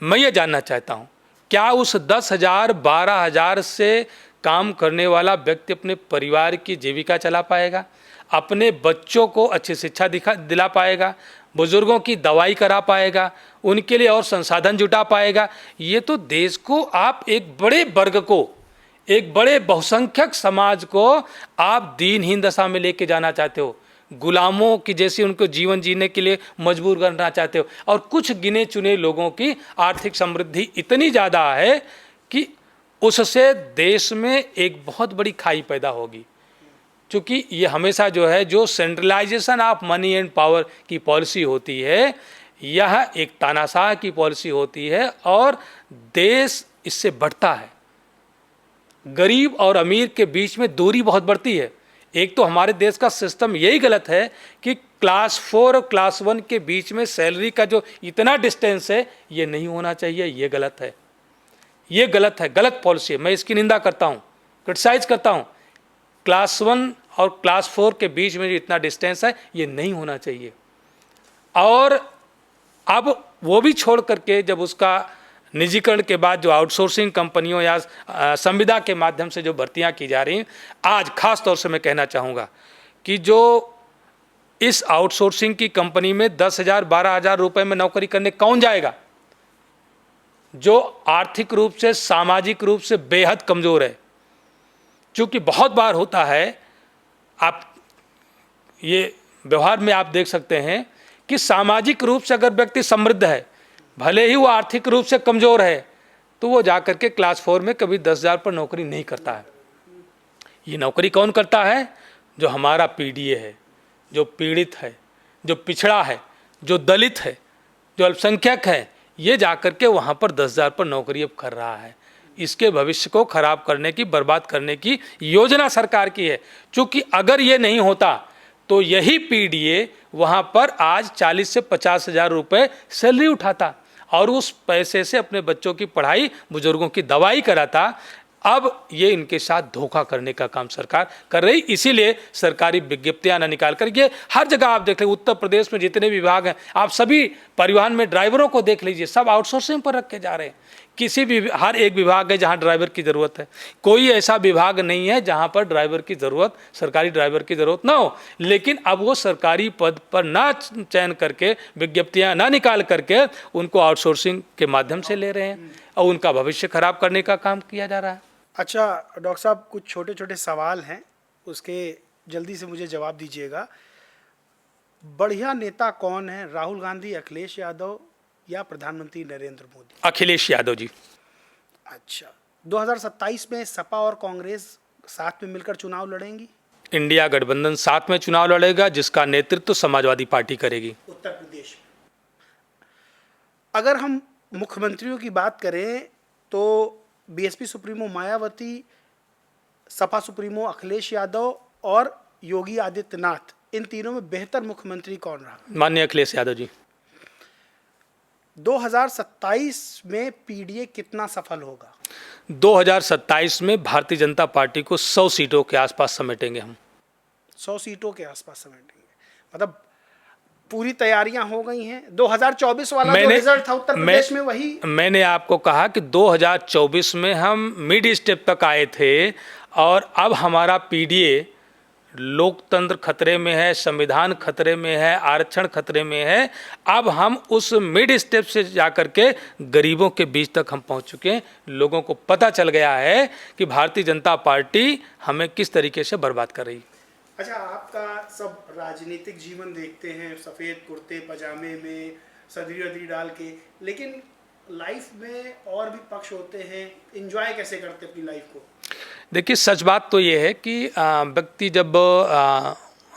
मैं ये जानना चाहता हूँ, क्या उस 10,000 12,000 से काम करने वाला व्यक्ति अपने परिवार की जीविका चला पाएगा? अपने बच्चों को अच्छी शिक्षा दिला पाएगा? बुजुर्गों की दवाई करा पाएगा? उनके लिए और संसाधन जुटा पाएगा? ये तो देश को आप एक बड़े वर्ग को, एक बड़े बहुसंख्यक समाज को आप दीनहीन दशा में लेके जाना चाहते हो, गुलामों की जैसी उनको जीवन जीने के लिए मजबूर करना चाहते हो। और कुछ गिने चुने लोगों की आर्थिक समृद्धि इतनी ज़्यादा है कि उससे देश में एक बहुत बड़ी खाई पैदा होगी। क्योंकि ये हमेशा जो है, जो centralisation of money and power की पॉलिसी होती है, यह एक तानाशाह की पॉलिसी होती है और देश इससे बढ़ता है। गरीब और अमीर के बीच में दूरी बहुत बढ़ती है। एक तो हमारे देश का सिस्टम यही गलत है कि क्लास 4 और क्लास 1 के बीच में सैलरी का जो इतना डिस्टेंस है, ये नहीं होना चाहिए, ये गलत है, ये गलत है, गलत पॉलिसी है। मैं इसकी निंदा करता हूँ, क्रिटिसाइज करता हूँ। क्लास 1 और क्लास 4 के बीच में जो इतना डिस्टेंस है, ये नहीं होना चाहिए। और अब वो भी छोड़ करके जब उसका निजीकरण के बाद जो आउटसोर्सिंग कंपनियों या संविदा के माध्यम से जो भर्तियां की जा रही हैं, आज खास तौर से मैं कहना चाहूँगा कि जो इस आउटसोर्सिंग की कंपनी में 10,000 12,000 रुपये में नौकरी करने कौन जाएगा? जो आर्थिक रूप से, सामाजिक रूप से बेहद कमज़ोर है। क्योंकि बहुत बार होता है, आप ये व्यवहार में आप देख सकते हैं कि सामाजिक रूप से अगर व्यक्ति समृद्ध है, भले ही वो आर्थिक रूप से कमज़ोर है, तो वो जाकर के क्लास 4 में कभी 10,000 पर नौकरी नहीं करता है। ये नौकरी कौन करता है? जो हमारा पीडीए है, जो पीड़ित है, जो पिछड़ा है, जो दलित है, जो अल्पसंख्यक है, ये जाकर के वहाँ पर 10,000 पर नौकरी अब कर रहा है। इसके भविष्य को खराब करने की, बर्बाद करने की योजना सरकार की है। क्योंकि अगर ये नहीं होता तो यही पीडीए वहाँ पर आज 40 से 50,000 रुपये सैलरी उठाता और उस पैसे से अपने बच्चों की पढ़ाई, बुजुर्गों की दवाई कराता। अब ये इनके साथ धोखा करने का काम सरकार कर रही। इसीलिए सरकारी विज्ञप्तियां न निकाल कर, ये हर जगह आप देख लीजिए, उत्तर प्रदेश में जितने विभाग हैं, आप सभी परिवहन में ड्राइवरों को देख लीजिए, सब आउटसोर्सिंग पर रखे जा रहे हैं। किसी भी, हर एक विभाग है जहां ड्राइवर की ज़रूरत है। कोई ऐसा विभाग नहीं है जहां पर ड्राइवर की ज़रूरत, सरकारी ड्राइवर की ज़रूरत ना हो। लेकिन अब वो सरकारी पद पर ना चयन करके, विज्ञप्तियां ना निकाल करके उनको आउटसोर्सिंग के माध्यम से ले रहे हैं और उनका भविष्य खराब करने का काम किया जा रहा है। अच्छा डॉक्टर साहब, कुछ छोटे छोटे सवाल हैं, उसके जल्दी से मुझे जवाब दीजिएगा। बढ़िया नेता कौन है, राहुल गांधी, अखिलेश यादव या प्रधानमंत्री नरेंद्र मोदी? अखिलेश यादव जी। अच्छा, 2027 में सपा और कांग्रेस साथ में मिलकर चुनाव लड़ेंगी? इंडिया गठबंधन साथ में चुनाव लड़ेगा, जिसका नेतृत्व समाजवादी पार्टी करेगी उत्तर प्रदेश में। अगर हम मुख्यमंत्रियों की बात करें तो BSP supremo Mayawati, Sapa supremo Akhilesh Yadav और योगी आदित्यनाथ, इन तीनों में बेहतर मुख्यमंत्री कौन रहा? माननीय अखिलेश यादव जी। 2027 में पीडीए कितना सफल होगा? 2027 में भारतीय जनता पार्टी को 100 सीटों के आसपास समेटेंगे हम। 100 सीटों के आसपास समेटेंगे, मतलब पूरी तैयारियां हो गई हैं। 2024 वाला जो रिजल्ट था उत्तर प्रदेश में, वही मैंने आपको कहा कि 2024 में हम मिड स्टेप तक आए थे और अब हमारा पीडीए, लोकतंत्र खतरे में है, संविधान खतरे में है, आरक्षण खतरे में है। अब हम उस मिड स्टेप से जाकर के गरीबों के बीच तक हम पहुंच चुके हैं। लोगों को पता चल गया है कि भारतीय जनता पार्टी हमें किस तरीके से बर्बाद कर रही है। अच्छा, आपका सब राजनीतिक जीवन देखते हैं, सफ़ेद कुर्ते पजामे में सदरी वदरी डाल के, लेकिन लाइफ में और भी पक्ष होते हैं। एंजॉय कैसे करते अपनी लाइफ को? देखिए, सच बात तो ये है कि व्यक्ति जब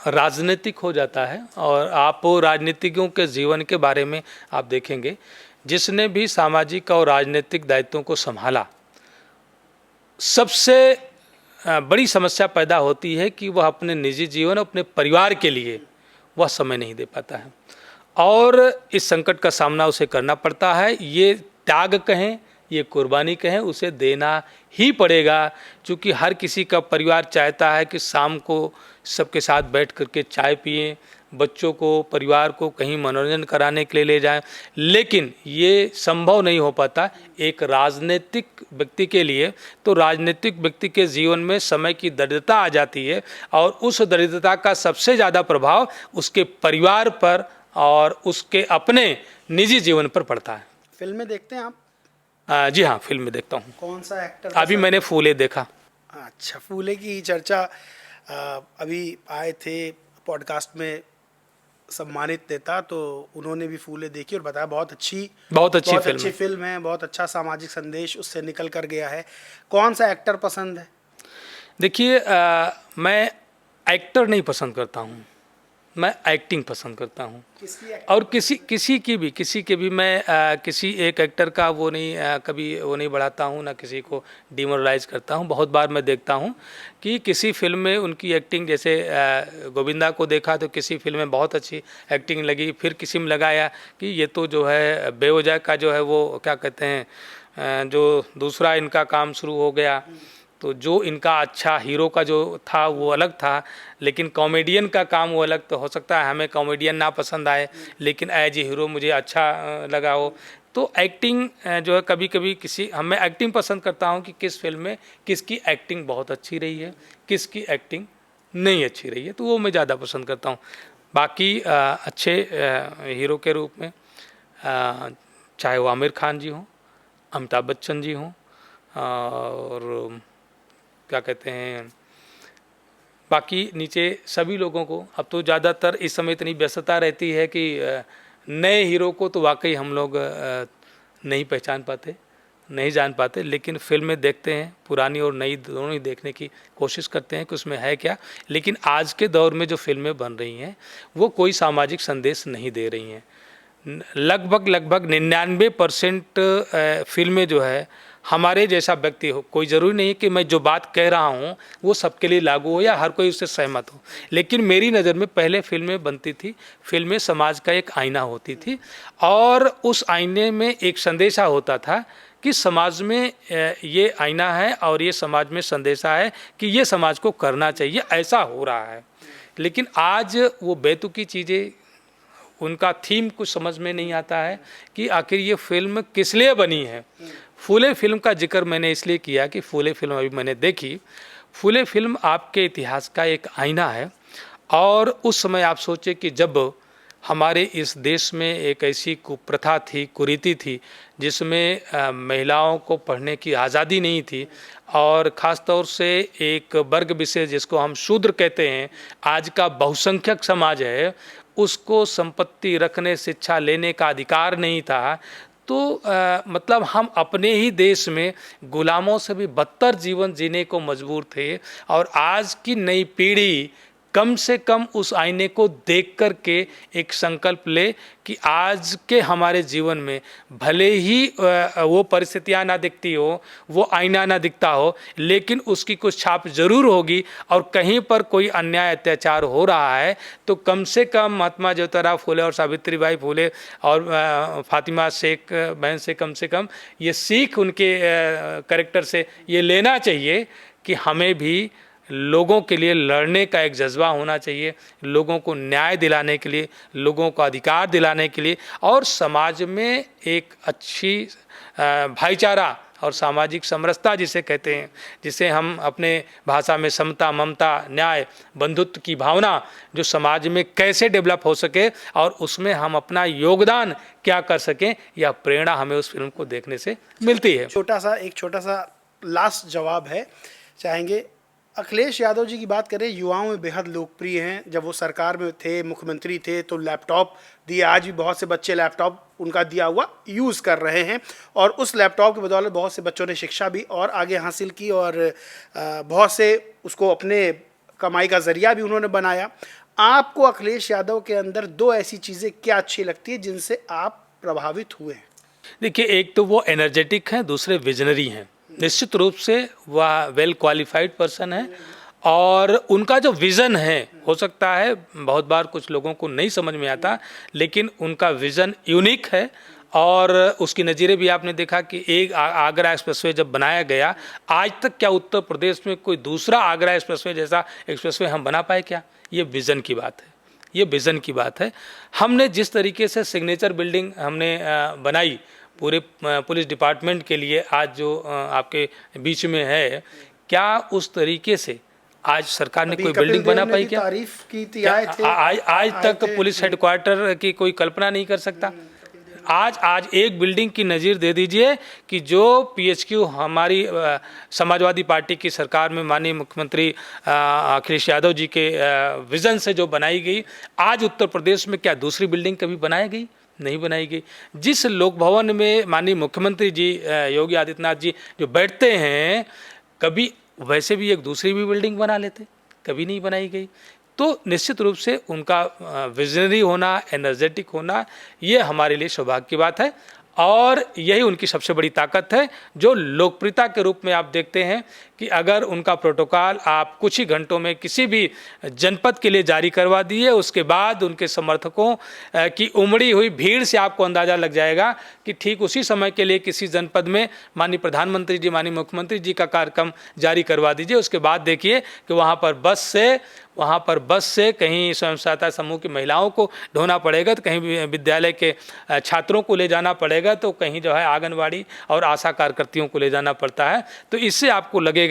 राजनीतिक हो जाता है, और आप राजनीतिकों के जीवन के बारे में आप देखेंगे, जिसने भी सामाजिक और राजनीतिक दायित्वों को संभाला, सबसे बड़ी समस्या पैदा होती है कि वह अपने निजी जीवन, अपने परिवार के लिए वह समय नहीं दे पाता है और इस संकट का सामना उसे करना पड़ता है। ये त्याग कहें, ये कुर्बानी कहें, उसे देना ही पड़ेगा। क्योंकि हर किसी का परिवार चाहता है कि शाम को सबके साथ बैठ करके चाय पिएं, बच्चों को, परिवार को कहीं मनोरंजन कराने के लिए ले जाएं, लेकिन ये संभव नहीं हो पाता एक राजनीतिक व्यक्ति के लिए। तो राजनीतिक व्यक्ति के जीवन में समय की दरिद्रता आ जाती है और उस दरिद्रता का सबसे ज़्यादा प्रभाव उसके परिवार पर और उसके अपने निजी जीवन पर पड़ता है। फिल्में देखते हैं आप? जी हाँ, फिल्में देखता हूँ। कौन सा एक्टर? अभी मैंने फूले देखा। अच्छा, फूले की चर्चा अभी आए थे पॉडकास्ट में, सम्मानित नेता, तो उन्होंने भी फूले देखी और बताया बहुत अच्छी फिल्म है, बहुत अच्छा सामाजिक संदेश उससे निकल कर गया है। कौन सा एक्टर पसंद है? देखिए, मैं एक्टर नहीं पसंद करता हूँ, मैं एक्टिंग पसंद करता हूँ। किसकी और किसी के भी मैं किसी एक एक्टर का वो नहीं कभी वो नहीं बढ़ाता हूँ, ना किसी को डिमोरलाइज करता हूँ। बहुत बार मैं देखता हूँ कि किसी फिल्म में उनकी एक्टिंग, जैसे गोविंदा को देखा तो किसी फिल्म में बहुत अच्छी एक्टिंग लगी, फिर किसी में लगाया कि ये तो जो है बेवजह का जो है वो क्या कहते हैं जो दूसरा इनका काम शुरू हो गया, तो जो इनका अच्छा हीरो का जो था वो अलग था, लेकिन कॉमेडियन का काम वो अलग। तो हो सकता है हमें कॉमेडियन ना पसंद आए, लेकिन एज ए हीरो मुझे अच्छा लगा हो। तो एक्टिंग जो है कभी कभी किसी मैं एक्टिंग पसंद करता हूँ कि किस फिल्म में किसकी एक्टिंग बहुत अच्छी रही है, किसकी एक्टिंग नहीं अच्छी रही है, तो वो मैं ज़्यादा पसंद करता हूँ। बाकी अच्छे हीरो के रूप में चाहे वो आमिर खान जी हों, अमिताभ बच्चन जी हों, और क्या कहते हैं बाकी नीचे सभी लोगों को, अब तो ज़्यादातर इस समय इतनी व्यस्तता रहती है कि नए हीरो को तो वाकई हम लोग नहीं पहचान पाते, नहीं जान पाते, लेकिन फिल्में देखते हैं, पुरानी और नई दोनों ही देखने की कोशिश करते हैं कि उसमें है क्या। लेकिन आज के दौर में जो फिल्में बन रही हैं वो कोई सामाजिक संदेश नहीं दे रही हैं। लगभग 99% फिल्में जो है हमारे जैसा व्यक्ति हो, कोई ज़रूरी नहीं है कि मैं जो बात कह रहा हूँ वो सबके लिए लागू हो या हर कोई उससे सहमत हो, लेकिन मेरी नज़र में पहले फिल्में बनती थी, फिल्में समाज का एक आईना होती थी, और उस आईने में एक संदेशा होता था कि समाज में ये आईना है और ये समाज में संदेशा है कि ये समाज को करना चाहिए, ऐसा हो रहा है। लेकिन आज वो बेतुकी चीज़ें, उनका थीम कुछ समझ में नहीं आता है कि आखिर ये फिल्म किस लिए बनी है। फूले फिल्म का जिक्र मैंने इसलिए किया कि फूले फिल्म अभी मैंने देखी। फूले फिल्म आपके इतिहास का एक आईना है, और उस समय आप सोचे कि जब हमारे इस देश में एक ऐसी कुप्रथा थी, कुरीति थी, जिसमें महिलाओं को पढ़ने की आज़ादी नहीं थी, और ख़ास तौर से एक वर्ग विशेष जिसको हम शूद्र कहते हैं, आज का बहुसंख्यक समाज है, उसको संपत्ति रखने, शिक्षा लेने का अधिकार नहीं था। तो मतलब हम अपने ही देश में गुलामों से भी बदतर जीवन जीने को मजबूर थे, और आज की नई पीढ़ी कम से कम उस आईने को देख कर के एक संकल्प ले कि आज के हमारे जीवन में भले ही वो परिस्थितियाँ ना दिखती हो, वो आईना ना दिखता हो, लेकिन उसकी कुछ छाप ज़रूर होगी, और कहीं पर कोई अन्याय अत्याचार हो रहा है तो कम से कम महात्मा ज्योतिराव फूले और सावित्रीबाई फूले और फातिमा शेख बहन से कम ये सीख उनके कैरेक्टर से ये लेना चाहिए कि हमें भी लोगों के लिए लड़ने का एक जज्बा होना चाहिए, लोगों को न्याय दिलाने के लिए, लोगों को अधिकार दिलाने के लिए, और समाज में एक अच्छी भाईचारा और सामाजिक समरसता जिसे कहते हैं, जिसे हम अपने भाषा में समता, ममता, न्याय, बंधुत्व की भावना जो समाज में कैसे डेवलप हो सके और उसमें हम अपना योगदान क्या कर सकें, यह प्रेरणा हमें उस फिल्म को देखने से मिलती है। एक छोटा सा लास्ट जवाब है चाहेंगे। अखिलेश यादव जी की बात करें, युवाओं में बेहद लोकप्रिय हैं। जब वो सरकार में थे, मुख्यमंत्री थे, तो लैपटॉप दिए, आज भी बहुत से बच्चे लैपटॉप उनका दिया हुआ यूज़ कर रहे हैं, और उस लैपटॉप की बदौलत बहुत से बच्चों ने शिक्षा भी और आगे हासिल की, और बहुत से उसको अपने कमाई का ज़रिया भी उन्होंने बनाया। आपको अखिलेश यादव के अंदर दो ऐसी चीज़ें क्या अच्छी लगती है जिनसे आप प्रभावित हुए हैं? देखिए, एक तो वो एनर्जेटिक हैं, दूसरे विजनरी हैं। निश्चित रूप से वह वेल क्वालिफाइड पर्सन है, और उनका जो विज़न है, हो सकता है बहुत बार कुछ लोगों को नहीं समझ में आता, लेकिन उनका विज़न यूनिक है। और उसकी नज़ीरे भी आपने देखा कि एक आगरा एक्सप्रेसवे जब बनाया गया, आज तक क्या उत्तर प्रदेश में कोई दूसरा आगरा एक्सप्रेसवे जैसा एक्सप्रेसवे हम बना पाए क्या? ये विज़न की बात है, ये विज़न की बात है। हमने जिस तरीके से सिग्नेचर बिल्डिंग हमने बनाई पूरे पुलिस डिपार्टमेंट के लिए, आज जो आपके बीच में है, क्या उस तरीके से आज सरकार ने कोई बिल्डिंग बना पाई क्या? तारीफ की थी, आए थे, आज तक पुलिस हेडक्वार्टर की कोई कल्पना नहीं कर सकता। आज एक बिल्डिंग की नज़ीर दे दीजिए कि जो पीएचक्यू हमारी समाजवादी पार्टी की सरकार में माननीय मुख्यमंत्री अखिलेश यादव जी के विज़न से जो बनाई गई, आज उत्तर प्रदेश में क्या दूसरी बिल्डिंग कभी बनाई गई? नहीं बनाई गई। जिस लोक भवन में माननीय मुख्यमंत्री जी योगी आदित्यनाथ जी जो बैठते हैं, कभी वैसे भी एक दूसरी भी बिल्डिंग बना लेते, कभी नहीं बनाई गई। तो निश्चित रूप से उनका विजनरी होना, एनर्जेटिक होना, ये हमारे लिए सौभाग्य की बात है और यही उनकी सबसे बड़ी ताकत है। जो लोकप्रियता के रूप में आप देखते हैं कि अगर उनका प्रोटोकॉल आप कुछ ही घंटों में किसी भी जनपद के लिए जारी करवा दिए, उसके बाद उनके समर्थकों की उमड़ी हुई भीड़ से आपको अंदाज़ा लग जाएगा कि ठीक उसी समय के लिए किसी जनपद में माननीय प्रधानमंत्री जी, माननीय मुख्यमंत्री जी का कार्यक्रम जारी करवा दीजिए। उसके बाद देखिए कि वहाँ पर बस से कहीं स्वयं सहायता समूह की महिलाओं को ढोना पड़ेगा, तो कहीं विद्यालय के छात्रों को ले जाना पड़ेगा, तो कहीं जो है आंगनवाड़ी और आशा कार्यकर्तियों को ले जाना पड़ता है। तो इससे आपको लगेगा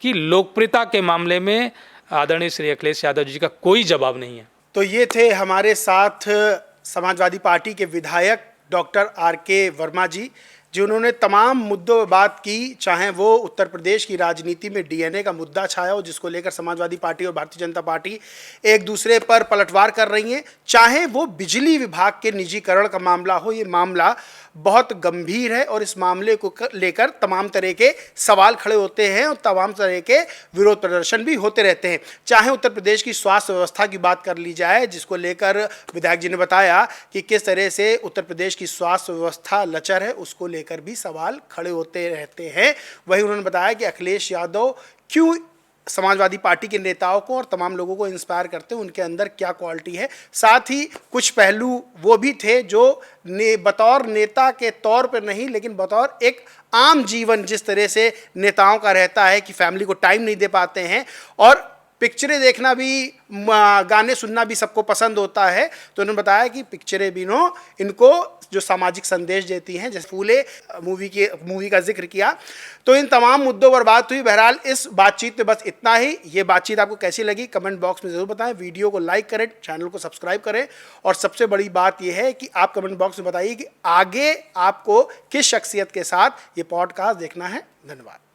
कि लोकप्रियता के मामले में आदरणीय श्री अखिलेश यादव जी का कोई जवाब नहीं है। तो ये थे हमारे साथ समाजवादी पार्टी के विधायक डॉक्टर RK वर्मा जी, जिन्होंने तमाम मुद्दों पर बात की, चाहे वो उत्तर प्रदेश की राजनीति में DNA का मुद्दा छाया हो जिसको लेकर समाजवादी पार्टी और भारतीय जनता पार्टी एक दूसरे पर पलटवार कर रही हैं, चाहे वो बिजली विभाग के निजीकरण का मामला हो। ये मामला बहुत गंभीर है और इस मामले को लेकर तमाम तरह के सवाल खड़े होते हैं और तमाम तरह के विरोध प्रदर्शन भी होते रहते हैं। चाहे उत्तर प्रदेश की स्वास्थ्य व्यवस्था की बात कर ली जाए, जिसको लेकर विधायक जी ने बताया कि किस तरह से उत्तर प्रदेश की स्वास्थ्य व्यवस्था लचर है, उसको लेकर भी सवाल खड़े होते रहते हैं। वहीं उन्होंने बताया कि अखिलेश यादव क्यों समाजवादी पार्टी के नेताओं को और तमाम लोगों को इंस्पायर करते हैं, उनके अंदर क्या क्वालिटी है। साथ ही कुछ पहलू वो भी थे जो बतौर नेता के तौर पर नहीं, लेकिन बतौर एक आम जीवन जिस तरह से नेताओं का रहता है कि फैमिली को टाइम नहीं दे पाते हैं और पिक्चरें देखना भी, गाने सुनना भी सबको पसंद होता है। तो उन्होंने बताया कि पिक्चरें भी इनको जो सामाजिक संदेश देती हैं, जैसे फूले मूवी का जिक्र किया। तो इन तमाम मुद्दों पर बात हुई। बहरहाल इस बातचीत में बस इतना ही। ये बातचीत आपको कैसी लगी कमेंट बॉक्स में ज़रूर बताएं। वीडियो को लाइक करें, चैनल को सब्सक्राइब करें और सबसे बड़ी बात यह है कि आप कमेंट बॉक्स में बताइए कि आगे आपको किस शख्सियत के साथ ये पॉडकास्ट देखना है। धन्यवाद।